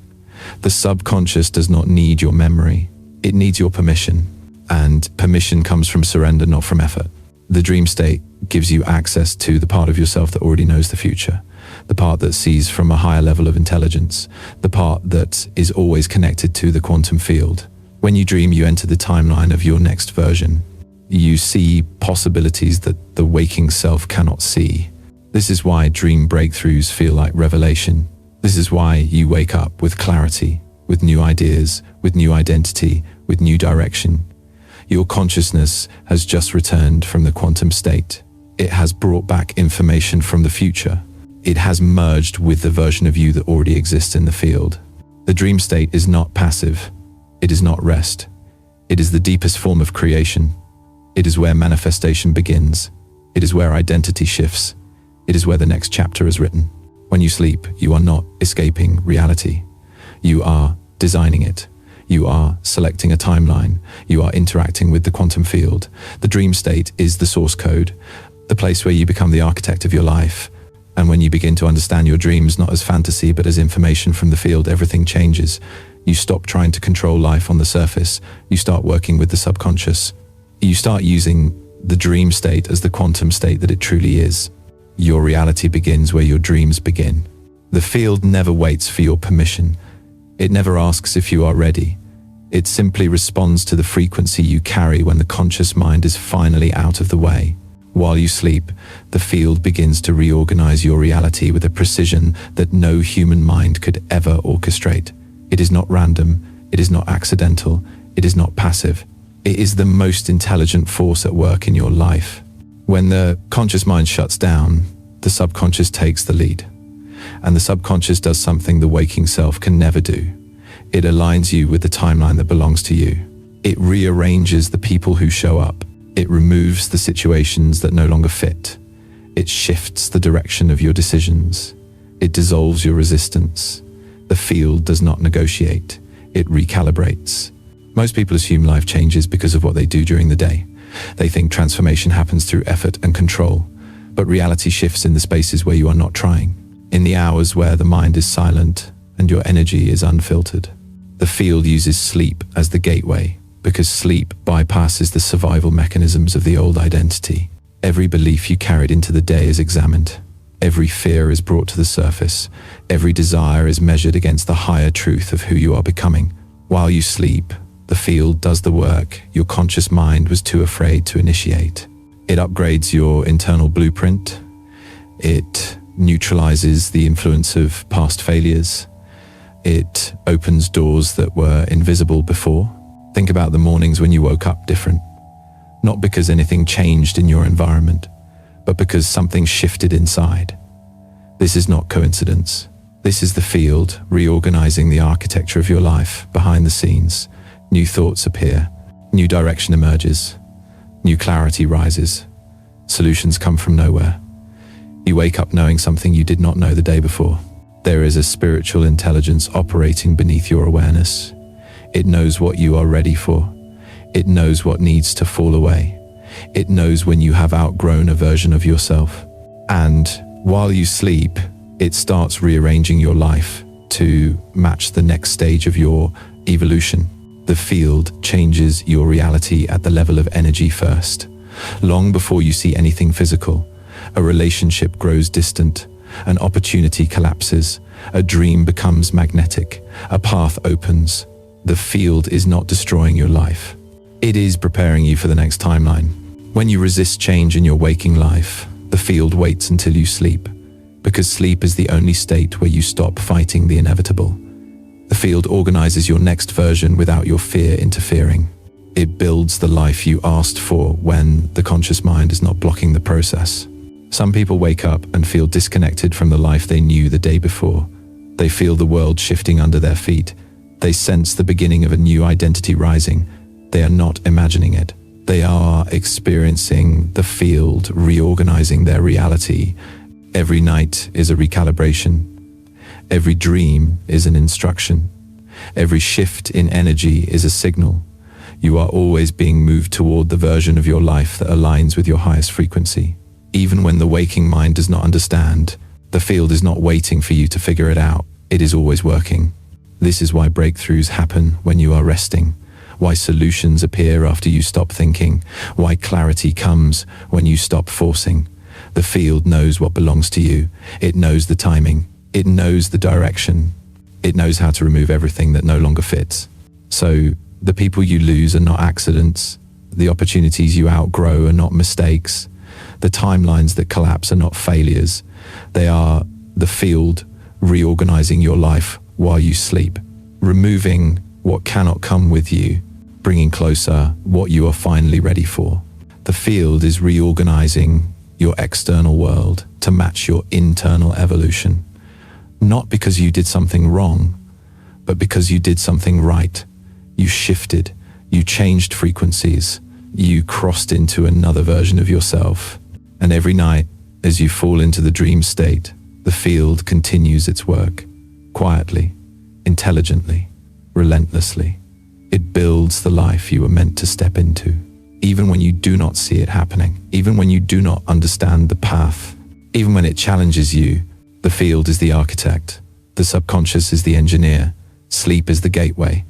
The subconscious does not need your memory. It needs your permission. And permission comes from surrender, not from effort. The dream state gives you access to the part of yourself that already knows the future. The part that sees from a higher level of intelligence, the part that is always connected to the quantum field. When you dream, you enter the timeline of your next version. You see possibilities that the waking self cannot see. This is why dream breakthroughs feel like revelation. This is why you wake up with clarity, with new ideas, with new identity, with new direction. Your consciousness has just returned from the quantum state. It has brought back information from the future. It has merged with the version of you that already exists in the field. The dream state is not passive. It is not rest. It is the deepest form of creation. It is where manifestation begins. It is where identity shifts. It is where the next chapter is written. When you sleep, you are not escaping reality. You are designing it. You are selecting a timeline. You are interacting with the quantum field. The dream state is the source code, the place where you become the architect of your life. And when you begin to understand your dreams not as fantasy but as information from the field, everything changes. You stop trying to control life on the surface. You start working with the subconscious. You start using the dream state as the quantum state that it truly is. Your reality begins where your dreams begin. The field never waits for your permission. It never asks if you are ready. It simply responds to the frequency you carry when the conscious mind is finally out of the way. While you sleep, the field begins to reorganize your reality with a precision that no human mind could ever orchestrate. It is not random. It is not accidental. It is not passive. It is the most intelligent force at work in your life. When the conscious mind shuts down, the subconscious takes the lead. And the subconscious does something the waking self can never do. It aligns you with the timeline that belongs to you. It rearranges the people who show up. It removes the situations that no longer fit. It shifts the direction of your decisions. It dissolves your resistance. The field does not negotiate. It recalibrates. Most people assume life changes because of what they do during the day. They think transformation happens through effort and control, but reality shifts in the spaces where you are not trying, in the hours where the mind is silent and your energy is unfiltered. The field uses sleep as the gateway, because sleep bypasses the survival mechanisms of the old identity. Every belief you carried into the day is examined. Every fear is brought to the surface. Every desire is measured against the higher truth of who you are becoming. While you sleep, the field does the work your conscious mind was too afraid to initiate. It upgrades your internal blueprint. It neutralizes the influence of past failures. It opens doors that were invisible before. Think about the mornings when you woke up different. Not because anything changed in your environment, but because something shifted inside. This is not coincidence. This is the field reorganizing the architecture of your life behind the scenes. New thoughts appear. New direction emerges. New clarity rises. Solutions come from nowhere. You wake up knowing something you did not know the day before. There is a spiritual intelligence operating beneath your awareness. It knows what you are ready for. It knows what needs to fall away. It knows when you have outgrown a version of yourself. And while you sleep, it starts rearranging your life to match the next stage of your evolution. The field changes your reality at the level of energy first. Long before you see anything physical, a relationship grows distant. An opportunity collapses. A dream becomes magnetic. A path opens. The field is not destroying your life. It is preparing you for the next timeline. When you resist change in your waking life, the field waits until you sleep, because sleep is the only state where you stop fighting the inevitable. The field organizes your next version without your fear interfering. It builds the life you asked for when the conscious mind is not blocking the process. Some people wake up and feel disconnected from the life they knew the day before. They feel the world shifting under their feet. They sense the beginning of a new identity rising. They are not imagining it. They are experiencing the field reorganizing their reality. Every night is a recalibration. Every dream is an instruction. Every shift in energy is a signal. You are always being moved toward the version of your life that aligns with your highest frequency. Even when the waking mind does not understand, the field is not waiting for you to figure it out. It is always working. This is why breakthroughs happen when you are resting, why solutions appear after you stop thinking, why clarity comes when you stop forcing. The field knows what belongs to you. It knows the timing. It knows the direction. It knows how to remove everything that no longer fits. So the people you lose are not accidents. The opportunities you outgrow are not mistakes. The timelines that collapse are not failures. They are the field reorganizing your life while you sleep, removing what cannot come with you, bringing closer what you are finally ready for. The field is reorganizing your external world to match your internal evolution. Not because you did something wrong, but because you did something right. You shifted, you changed frequencies, you crossed into another version of yourself. And every night, as you fall into the dream state, the field continues its work, quietly, intelligently, relentlessly. It builds the life you were meant to step into, even when you do not see it happening, even when you do not understand the path, even when it challenges you. The field is the architect, the subconscious is the engineer, sleep is the gateway,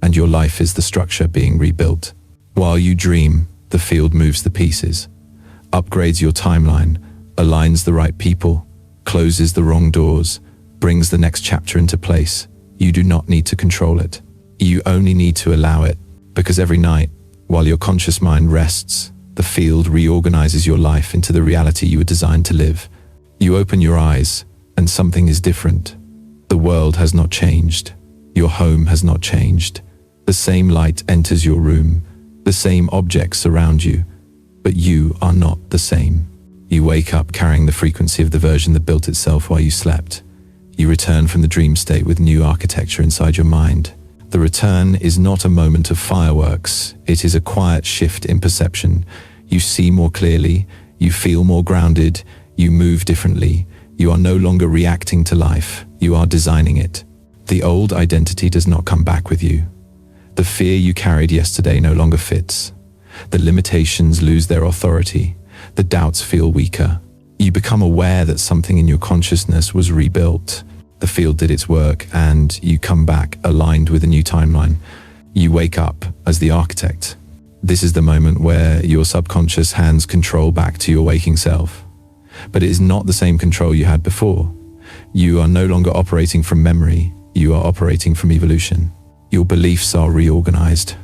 and your life is the structure being rebuilt. While you dream, the field moves the pieces, upgrades your timeline, aligns the right people, closes the wrong doors, brings the next chapter into place. You do not need to control it. You only need to allow it, because every night, while your conscious mind rests, the field reorganizes your life into the reality you were designed to live. You open your eyes, and something is different. The world has not changed. Your home has not changed. The same light enters your room. The same objects surround you. But you are not the same. You wake up carrying the frequency of the version that built itself while you slept. You return from the dream state with new architecture inside your mind. The return is not a moment of fireworks. It is a quiet shift in perception. You see more clearly. You feel more grounded. You move differently. You are no longer reacting to life. You are designing it. The old identity does not come back with you. The fear you carried yesterday no longer fits. The limitations lose their authority. The doubts feel weaker. You become aware that something in your consciousness was rebuilt. The field did its work, and you come back aligned with a new timeline. You wake up as the architect. This is the moment where your subconscious hands control back to your waking self. But it is not the same control you had before. You are no longer operating from memory. You are operating from evolution. Your beliefs are reorganized.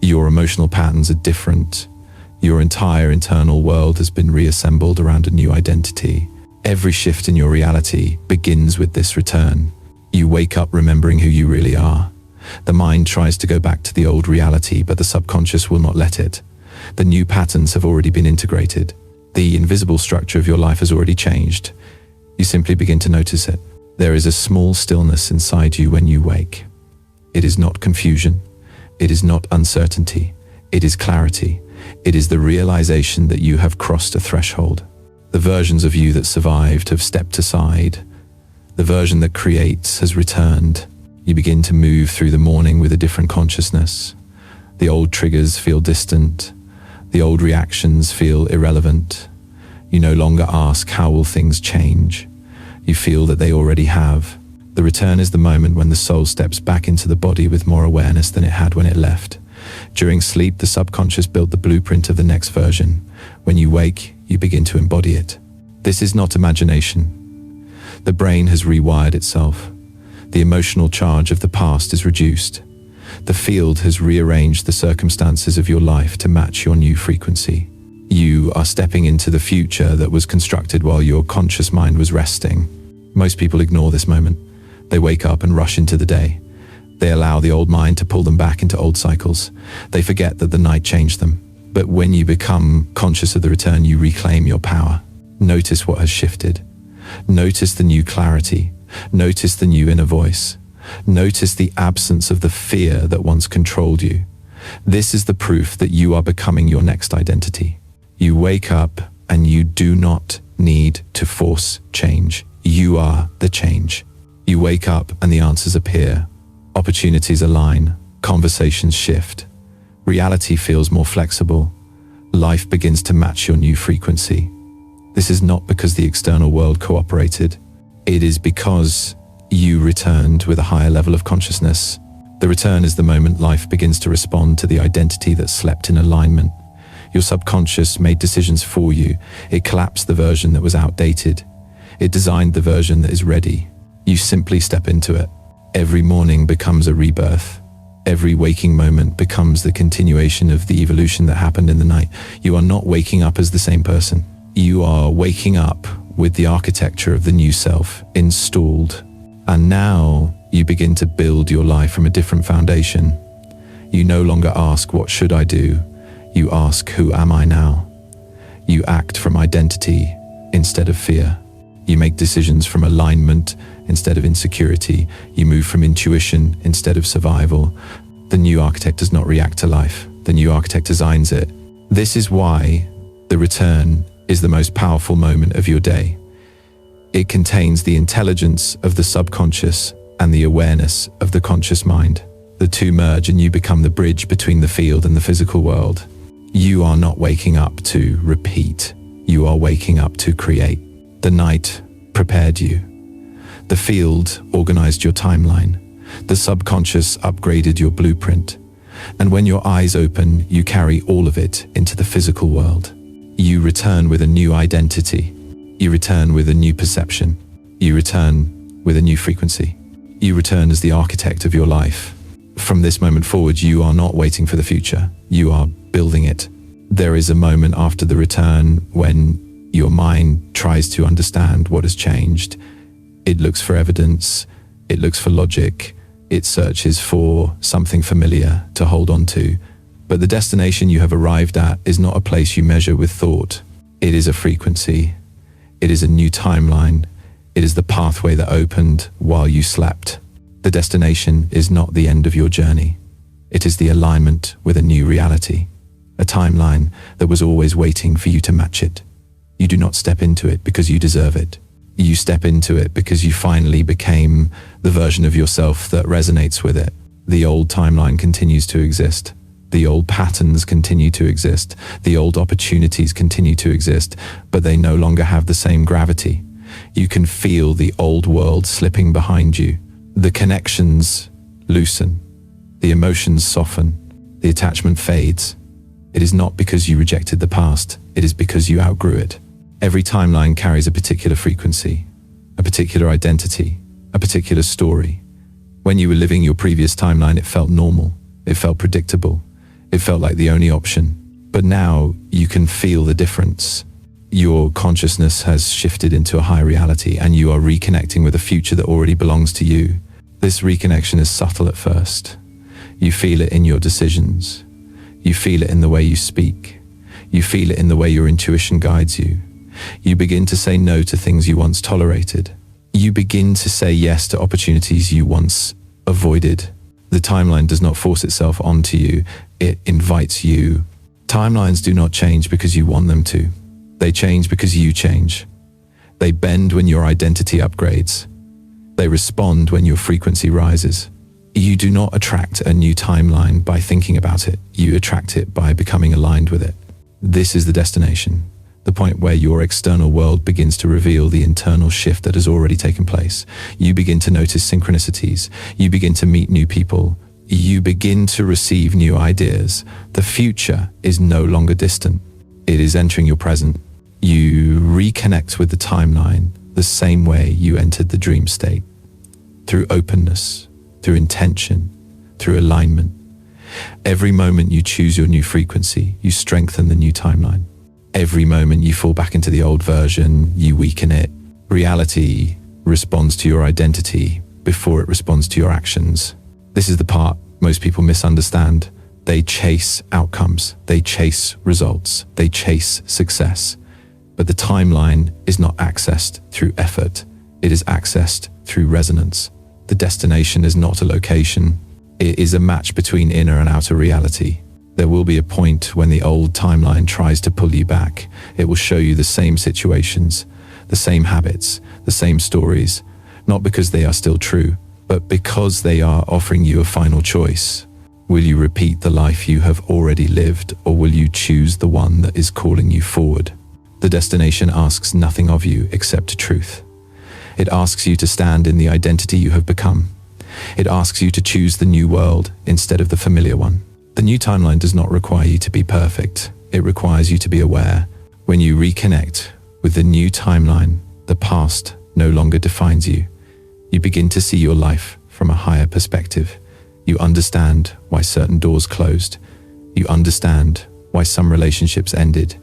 Your emotional patterns are different. Your entire internal world has been reassembled around a new identity. Every shift in your reality begins with this return. You wake up remembering who you really are. The mind tries to go back to the old reality, but the subconscious will not let it. The new patterns have already been integrated. The invisible structure of your life has already changed. You simply begin to notice it. There is a small stillness inside you when you wake. It is not confusion. It is not uncertainty. It is clarity. It is the realization that you have crossed a threshold. The versions of you that survived have stepped aside. The version that creates has returned. You begin to move through the morning with a different consciousness. The old triggers feel distant. The old reactions feel irrelevant. You no longer ask, how will things change? You feel that they already have. The return is the moment when the soul steps back into the body with more awareness than it had when it left. During sleep, the subconscious built the blueprint of the next version. When you wake, you begin to embody it. This is not imagination. The brain has rewired itself. The emotional charge of the past is reduced. The field has rearranged the circumstances of your life to match your new frequency. You are stepping into the future that was constructed while your conscious mind was resting. Most people ignore this moment. They wake up and rush into the day. They allow the old mind to pull them back into old cycles. They forget that the night changed them. But when you become conscious of the return, you reclaim your power. Notice what has shifted. Notice the new clarity. Notice the new inner voice. Notice the absence of the fear that once controlled you. This is the proof that you are becoming your next identity. You wake up and you do not need to force change. You are the change. You wake up and the answers appear. Opportunities align. Conversations shift. Reality feels more flexible. Life begins to match your new frequency. This is not because the external world cooperated. It is because you returned with a higher level of consciousness. The return is the moment life begins to respond to the identity that slept in alignment. Your subconscious made decisions for you. It collapsed the version that was outdated. It designed the version that is ready. You simply step into it. Every morning becomes a rebirth. Every waking moment becomes the continuation of the evolution that happened in the night. You are not waking up as the same person. You are waking up with the architecture of the new self installed. And now you begin to build your life from a different foundation. You no longer ask, what should I do? You ask, who am I now? You act from identity, instead of fear. You make decisions from alignment instead of insecurity. You move from intuition instead of survival. The new architect does not react to life. The new architect designs it. This is why the return is the most powerful moment of your day. It contains the intelligence of the subconscious and the awareness of the conscious mind. The two merge and you become the bridge between the field and the physical world. You are not waking up to repeat. You are waking up to create. The night prepared you. The field organized your timeline. The subconscious upgraded your blueprint. And when your eyes open, you carry all of it into the physical world. You return with a new identity. You return with a new perception. You return with a new frequency. You return as the architect of your life. From this moment forward, you are not waiting for the future. You are building it. There is a moment after the return when your mind tries to understand what has changed. It looks for evidence. It looks for logic. It searches for something familiar to hold on to. But the destination you have arrived at is not a place you measure with thought. It is a frequency. It is a new timeline. It is the pathway that opened while you slept. The destination is not the end of your journey. It is the alignment with a new reality, a timeline that was always waiting for you to match it. You do not step into it because you deserve it. You step into it because you finally became the version of yourself that resonates with it. The old timeline continues to exist. The old patterns continue to exist. The old opportunities continue to exist, but they no longer have the same gravity. You can feel the old world slipping behind you. The connections loosen. The emotions soften. The attachment fades. It is not because you rejected the past. It is because you outgrew it. Every timeline carries a particular frequency, a particular identity, a particular story. When you were living your previous timeline, it felt normal. It felt predictable. It felt like the only option. But now you can feel the difference. Your consciousness has shifted into a higher reality and you are reconnecting with a future that already belongs to you. This reconnection is subtle at first. You feel it in your decisions. You feel it in the way you speak. You feel it in the way your intuition guides you. You begin to say no to things you once tolerated. You begin to say yes to opportunities you once avoided. The timeline does not force itself onto you. It invites you. Timelines do not change because you want them to. They change because you change. They bend when your identity upgrades. They respond when your frequency rises. You do not attract a new timeline by thinking about it. You attract it by becoming aligned with it. This is the destination, the point where your external world begins to reveal the internal shift that has already taken place. You begin to notice synchronicities. You begin to meet new people. You begin to receive new ideas. The future is no longer distant. It is entering your present. You reconnect with the timeline the same way you entered the dream state, through openness, through intention, through alignment. Every moment you choose your new frequency, you strengthen the new timeline. Every moment you fall back into the old version, you weaken it. Reality responds to your identity before it responds to your actions. This is the part most people misunderstand. They chase outcomes, they chase results, they chase success. But the timeline is not accessed through effort. It is accessed through resonance. The destination is not a location. It is a match between inner and outer reality. There will be a point when the old timeline tries to pull you back. It will show you the same situations, the same habits, the same stories, not because they are still true, but because they are offering you a final choice. Will you repeat the life you have already lived, or will you choose the one that is calling you forward? The destination asks nothing of you except truth. It asks you to stand in the identity you have become. It asks you to choose the new world instead of the familiar one. The new timeline does not require you to be perfect. It requires you to be aware. When you reconnect with the new timeline, the past no longer defines you. You begin to see your life from a higher perspective. You understand why certain doors closed. You understand why some relationships ended.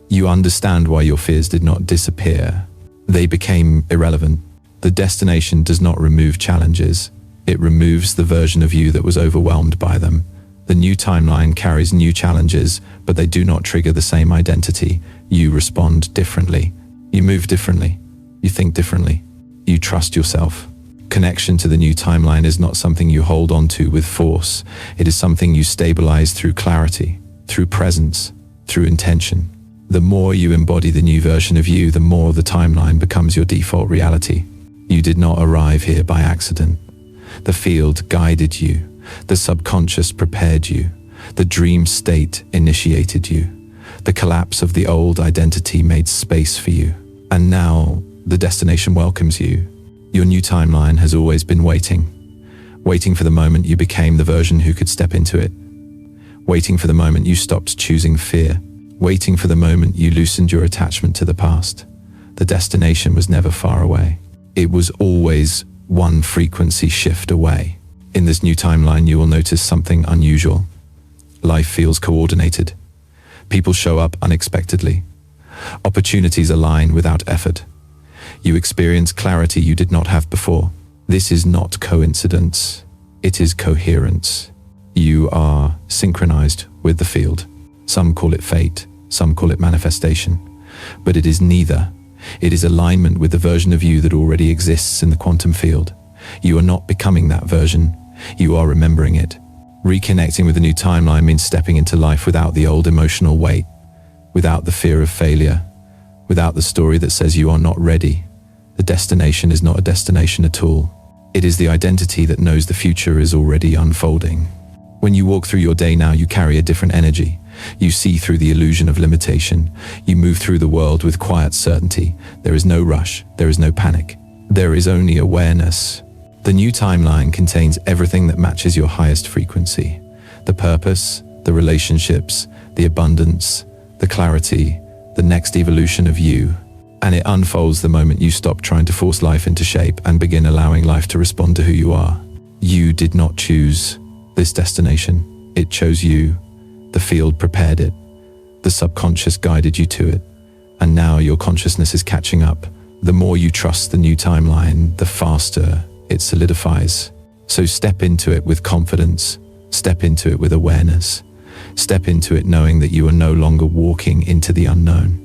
You understand why your fears did not disappear. They became irrelevant. The destination does not remove challenges. It removes the version of you that was overwhelmed by them. The new timeline carries new challenges, but they do not trigger the same identity. You respond differently. You move differently. You think differently. You trust yourself. Connection to the new timeline is not something you hold on to with force. It is something you stabilize through clarity, through presence, through intention. The more you embody the new version of you, the more the timeline becomes your default reality. You did not arrive here by accident. The field guided you. The subconscious prepared you. The dream state initiated you. The collapse of the old identity made space for you. And now the destination welcomes you. Your new timeline has always been waiting for the moment you became the version who could step into it, waiting for the moment you stopped choosing fear, waiting for the moment you loosened your attachment to the past. The destination was never far away. It was always one frequency shift away. In this new timeline, you will notice something unusual. Life feels coordinated. People show up unexpectedly. Opportunities align without effort. You experience clarity you did not have before. This is not coincidence. It is coherence. You are synchronized with the field. Some call it fate, some call it manifestation. But it is neither. It is alignment with the version of you that already exists in the quantum field. You are not becoming that version. You are remembering it. Reconnecting with the new timeline means stepping into life without the old emotional weight, without the fear of failure, without the story that says you are not ready. The destination is not a destination at all. It is the identity that knows the future is already unfolding. When you walk through your day now, you carry a different energy. You see through the illusion of limitation. You move through the world with quiet certainty. There is no rush. There is no panic. There is only awareness. The new timeline contains everything that matches your highest frequency. The purpose, the relationships, the abundance, the clarity, the next evolution of you. And it unfolds the moment you stop trying to force life into shape and begin allowing life to respond to who you are. You did not choose this destination. It chose you. The field prepared it. The subconscious guided you to it. And now your consciousness is catching up. The more you trust the new timeline, the faster it solidifies. So step into it with confidence. Step into it with awareness. Step into it knowing that you are no longer walking into the unknown.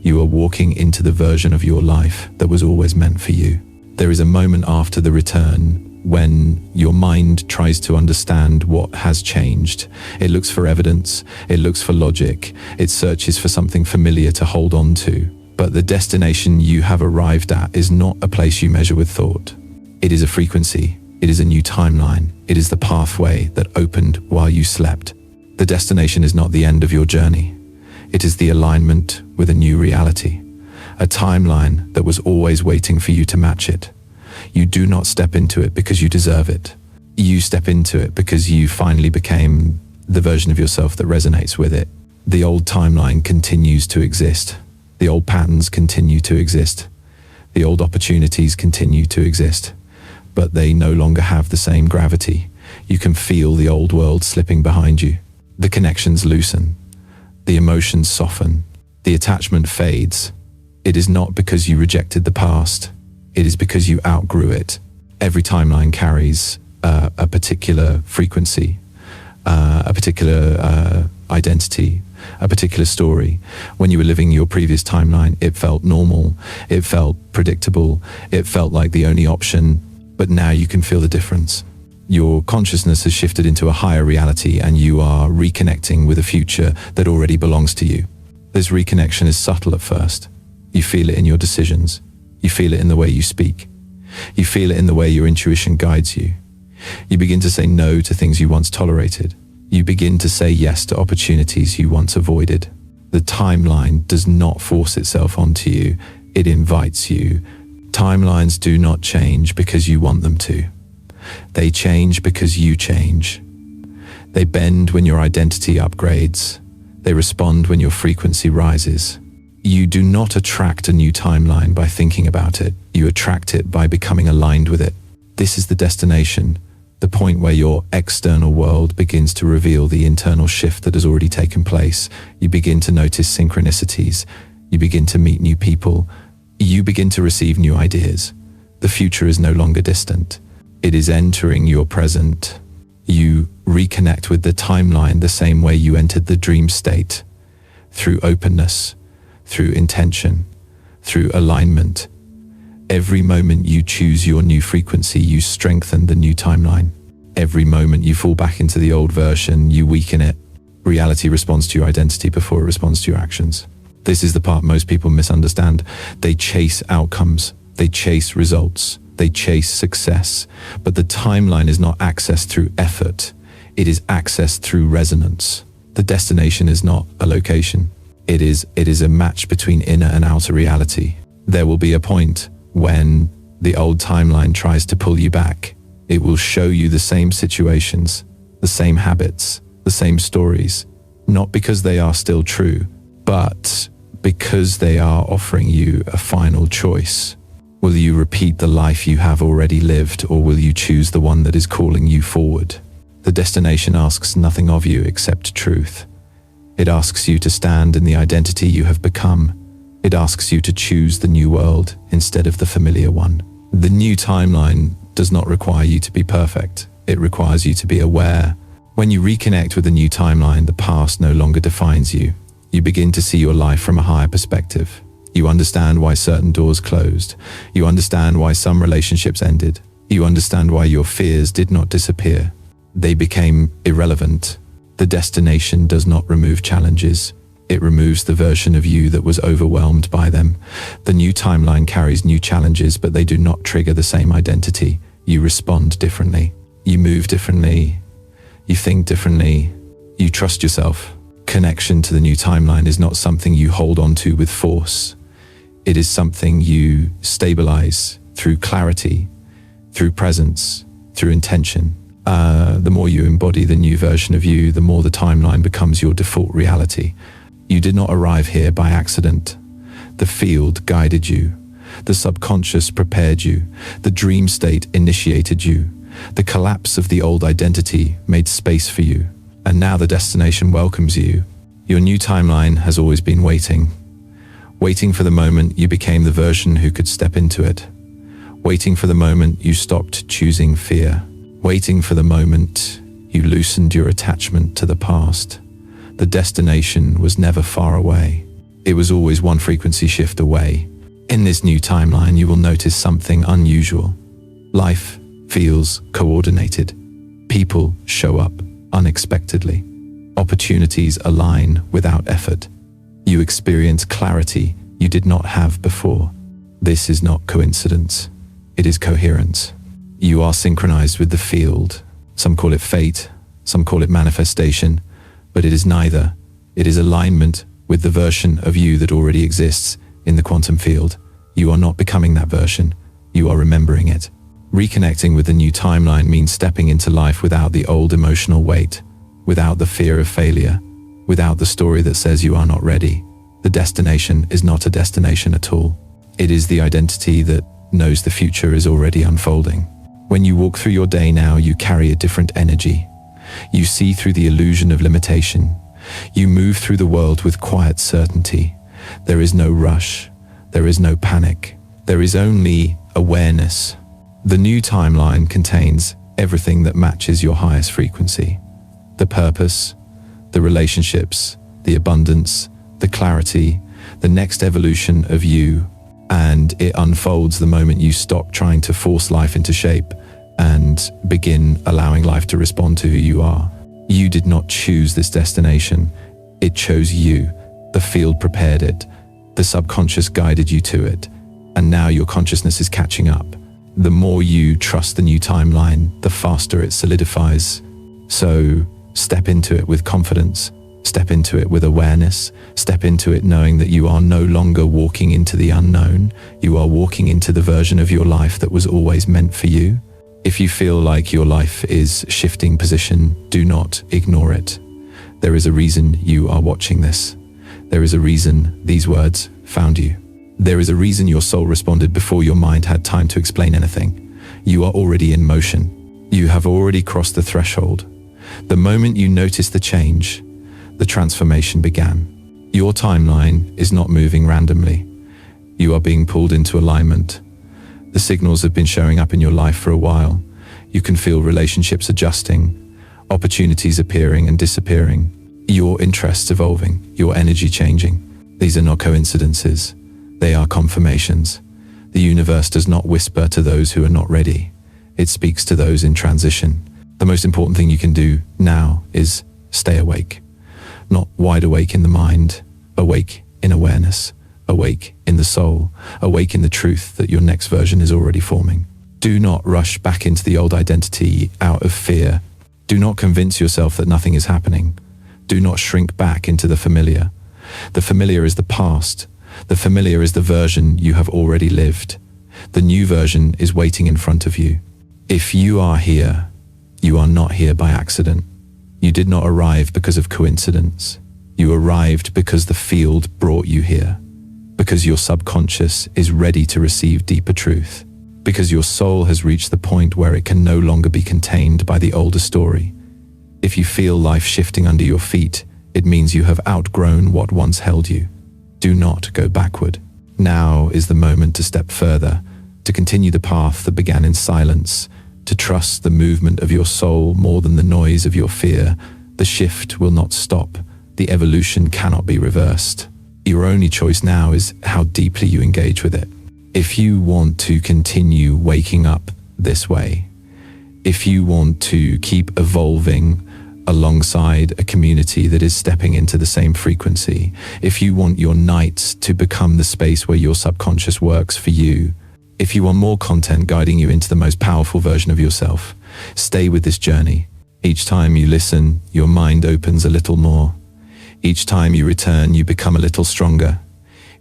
You are walking into the version of your life that was always meant for you. There is a moment after the return when your mind tries to understand what has changed. It looks for evidence, it looks for logic, it searches for something familiar to hold on to. But the destination you have arrived at is not a place you measure with thought. It is a frequency, it is a new timeline, it is the pathway that opened while you slept. The destination is not the end of your journey. It is the alignment with a new reality, a timeline that was always waiting for you to match it. You do not step into it because you deserve it. You step into it because you finally became the version of yourself that resonates with it. The old timeline continues to exist. The old patterns continue to exist. The old opportunities continue to exist, but they no longer have the same gravity. You can feel the old world slipping behind you. The connections loosen. The emotions soften. The attachment fades. It is not because you rejected the past. It is because you outgrew it. Every timeline carries a particular frequency, a particular identity, a particular story. When you were living your previous timeline, it felt normal. It felt predictable. It felt like the only option. But now you can feel the difference. Your consciousness has shifted into a higher reality and you are reconnecting with a future that already belongs to you. This reconnection is subtle at first. You feel it in your decisions. You feel it in the way you speak. You feel it in the way your intuition guides you. You begin to say no to things you once tolerated. You begin to say yes to opportunities you once avoided. The timeline does not force itself onto you. It invites you. Timelines do not change because you want them to. They change because you change. They bend when your identity upgrades. They respond when your frequency rises. You do not attract a new timeline by thinking about it. You attract it by becoming aligned with it. This is the destination, the point where your external world begins to reveal the internal shift that has already taken place. You begin to notice synchronicities. You begin to meet new people. You begin to receive new ideas. The future is no longer distant. It is entering your present. You reconnect with the timeline the same way you entered the dream state, through openness, through intention, through alignment. Every moment you choose your new frequency, you strengthen the new timeline. Every moment you fall back into the old version, you weaken it. Reality responds to your identity before it responds to your actions. This is the part most people misunderstand. They chase outcomes, they chase results, they chase success, but the timeline is not accessed through effort. It is accessed through resonance. The destination is not a location. It is a match between inner and outer reality. There will be a point when the old timeline tries to pull you back. It will show you the same situations, the same habits, the same stories, not because they are still true, but because they are offering you a final choice. Will you repeat the life you have already lived, or will you choose the one that is calling you forward? The destination asks nothing of you except truth. It asks you to stand in the identity you have become. It asks you to choose the new world instead of the familiar one. The new timeline does not require you to be perfect. It requires you to be aware. When you reconnect with the new timeline, the past no longer defines you. You begin to see your life from a higher perspective. You understand why certain doors closed. You understand why some relationships ended. You understand why your fears did not disappear. They became irrelevant. The destination does not remove challenges. It removes the version of you that was overwhelmed by them. The new timeline carries new challenges, but they do not trigger the same identity. You respond differently. You move differently. You think differently. You trust yourself. Connection to the new timeline is not something you hold on to with force. It is something you stabilize through clarity, through presence, through intention. The more you embody the new version of you, the more the timeline becomes your default reality. You did not arrive here by accident. The field guided you. The subconscious prepared you. The dream state initiated you. The collapse of the old identity made space for you. And now the destination welcomes you. Your new timeline has always been waiting. Waiting for the moment you became the version who could step into it. Waiting for the moment you stopped choosing fear. Waiting for the moment you loosened your attachment to the past. The destination was never far away. It was always one frequency shift away. In this new timeline, you will notice something unusual. Life feels coordinated. People show up unexpectedly. Opportunities align without effort. You experience clarity you did not have before. This is not coincidence. It is coherence. You are synchronized with the field. Some call it fate, some call it manifestation, but it is neither. It is alignment with the version of you that already exists in the quantum field. You are not becoming that version. You are remembering it. Reconnecting with the new timeline means stepping into life without the old emotional weight, without the fear of failure, without the story that says you are not ready. The destination is not a destination at all. It is the identity that knows the future is already unfolding. When you walk through your day now, you carry a different energy. You see through the illusion of limitation. You move through the world with quiet certainty. There is no rush. There is no panic. There is only awareness. The new timeline contains everything that matches your highest frequency. The purpose, the relationships, the abundance, the clarity, the next evolution of you. And it unfolds the moment you stop trying to force life into shape and begin allowing life to respond to who you are. You did not choose this destination. It chose you. The field prepared it. The subconscious guided you to it. And now your consciousness is catching up. The more you trust the new timeline, the faster it solidifies. So step into it with confidence. Step into it with awareness. Step into it knowing that you are no longer walking into the unknown. You are walking into the version of your life that was always meant for you. If you feel like your life is shifting position, do not ignore it. There is a reason you are watching this. There is a reason these words found you. There is a reason your soul responded before your mind had time to explain anything. You are already in motion. You have already crossed the threshold. The moment you notice the change, the transformation began. Your timeline is not moving randomly. You are being pulled into alignment. The signals have been showing up in your life for a while. You can feel relationships adjusting, opportunities appearing and disappearing, your interests evolving, your energy changing. These are not coincidences. They are confirmations. The universe does not whisper to those who are not ready. It speaks to those in transition. The most important thing you can do now is stay awake. Not wide awake in the mind, awake in awareness, awake in the soul, awake in the truth that your next version is already forming. Do not rush back into the old identity out of fear. Do not convince yourself that nothing is happening. Do not shrink back into the familiar. The familiar is the past. The familiar is the version you have already lived. The new version is waiting in front of you. If you are here, you are not here by accident. You did not arrive because of coincidence. You arrived because the field brought you here. Because your subconscious is ready to receive deeper truth. Because your soul has reached the point where it can no longer be contained by the older story. If you feel life shifting under your feet, it means you have outgrown what once held you. Do not go backward. Now is the moment to step further, to continue the path that began in silence, to trust the movement of your soul more than the noise of your fear. The shift will not stop. The evolution cannot be reversed. Your only choice now is how deeply you engage with it. If you want to continue waking up this way, if you want to keep evolving alongside a community that is stepping into the same frequency, if you want your nights to become the space where your subconscious works for you, if you want more content guiding you into the most powerful version of yourself, stay with this journey. Each time you listen, your mind opens a little more. Each time you return, you become a little stronger.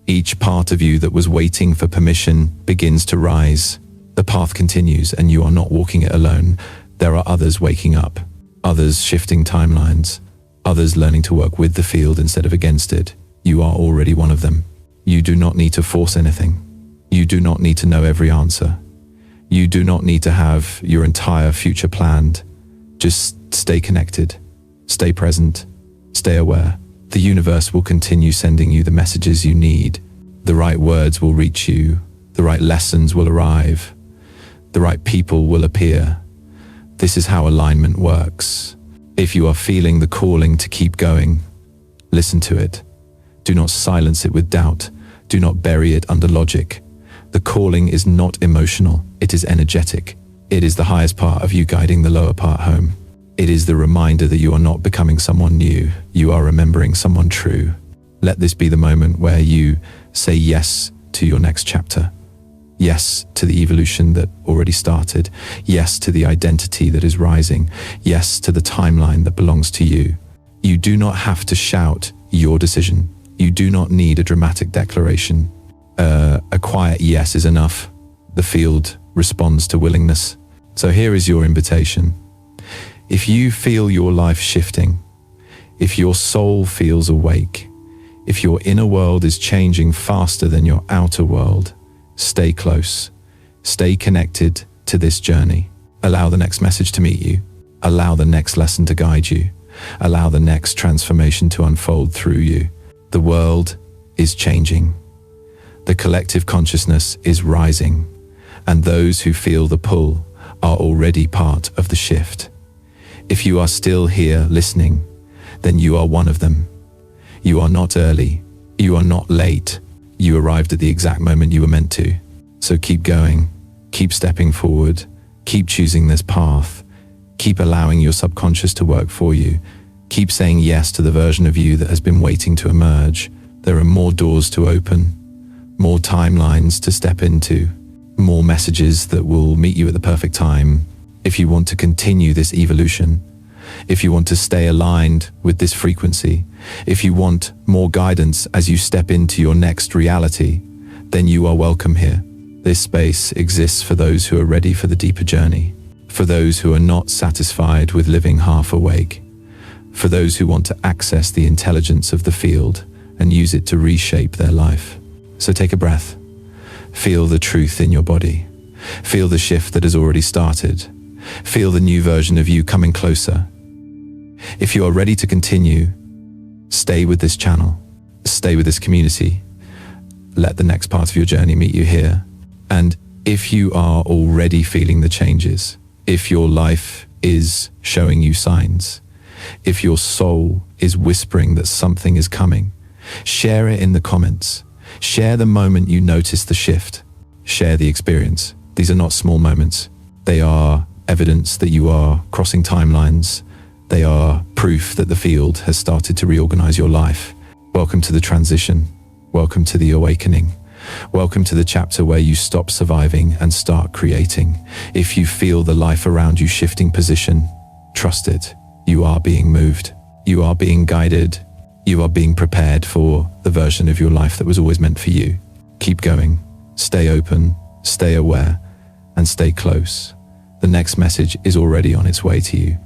Each part of you that was waiting for permission begins to rise. The path continues and you are not walking it alone. There are others waking up, others shifting timelines, others learning to work with the field instead of against it. You are already one of them. You do not need to force anything. You do not need to know every answer. You do not need to have your entire future planned. Just stay connected, stay present, stay aware. The universe will continue sending you the messages you need. The right words will reach you. The right lessons will arrive. The right people will appear. This is how alignment works. If you are feeling the calling to keep going, listen to it. Do not silence it with doubt. Do not bury it under logic. The calling is not emotional. It is energetic. It is the highest part of you guiding the lower part home. It is the reminder that you are not becoming someone new. You are remembering someone true. Let this be the moment where you say yes to your next chapter. Yes to the evolution that already started. Yes to the identity that is rising. Yes to the timeline that belongs to you. You do not have to shout your decision. You do not need a dramatic declaration. A quiet yes is enough. The field responds to willingness. So here is your invitation. If you feel your life shifting, if your soul feels awake, if your inner world is changing faster than your outer world, stay close, stay connected to this journey. Allow the next message to meet you. Allow the next lesson to guide you. Allow the next transformation to unfold through you. The world is changing. The collective consciousness is rising, and those who feel the pull are already part of the shift. If you are still here listening, then you are one of them. You are not early. You are not late. You arrived at the exact moment you were meant to. So keep going. Keep stepping forward. Keep choosing this path. Keep allowing your subconscious to work for you. Keep saying yes to the version of you that has been waiting to emerge. There are more doors to open, more timelines to step into, more messages that will meet you at the perfect time. If you want to continue this evolution, if you want to stay aligned with this frequency, if you want more guidance as you step into your next reality, then you are welcome here. This space exists for those who are ready for the deeper journey, for those who are not satisfied with living half awake, for those who want to access the intelligence of the field and use it to reshape their life. So take a breath. Feel the truth in your body. Feel the shift that has already started. Feel the new version of you coming closer. If you are ready to continue, stay with this channel. Stay with this community. Let the next part of your journey meet you here. And if you are already feeling the changes, if your life is showing you signs, if your soul is whispering that something is coming, share it in the comments. Share the moment you notice the shift. Share the experience. These are not small moments. They are evidence that you are crossing timelines. They are proof that the field has started to reorganize your life. Welcome to the transition. Welcome to the awakening. Welcome to the chapter where you stop surviving and start creating. If you feel the life around you shifting position, trust it. You are being moved. You are being guided. You are being prepared for the version of your life that was always meant for you. Keep going. Stay open. Stay aware. And stay close. The next message is already on its way to you.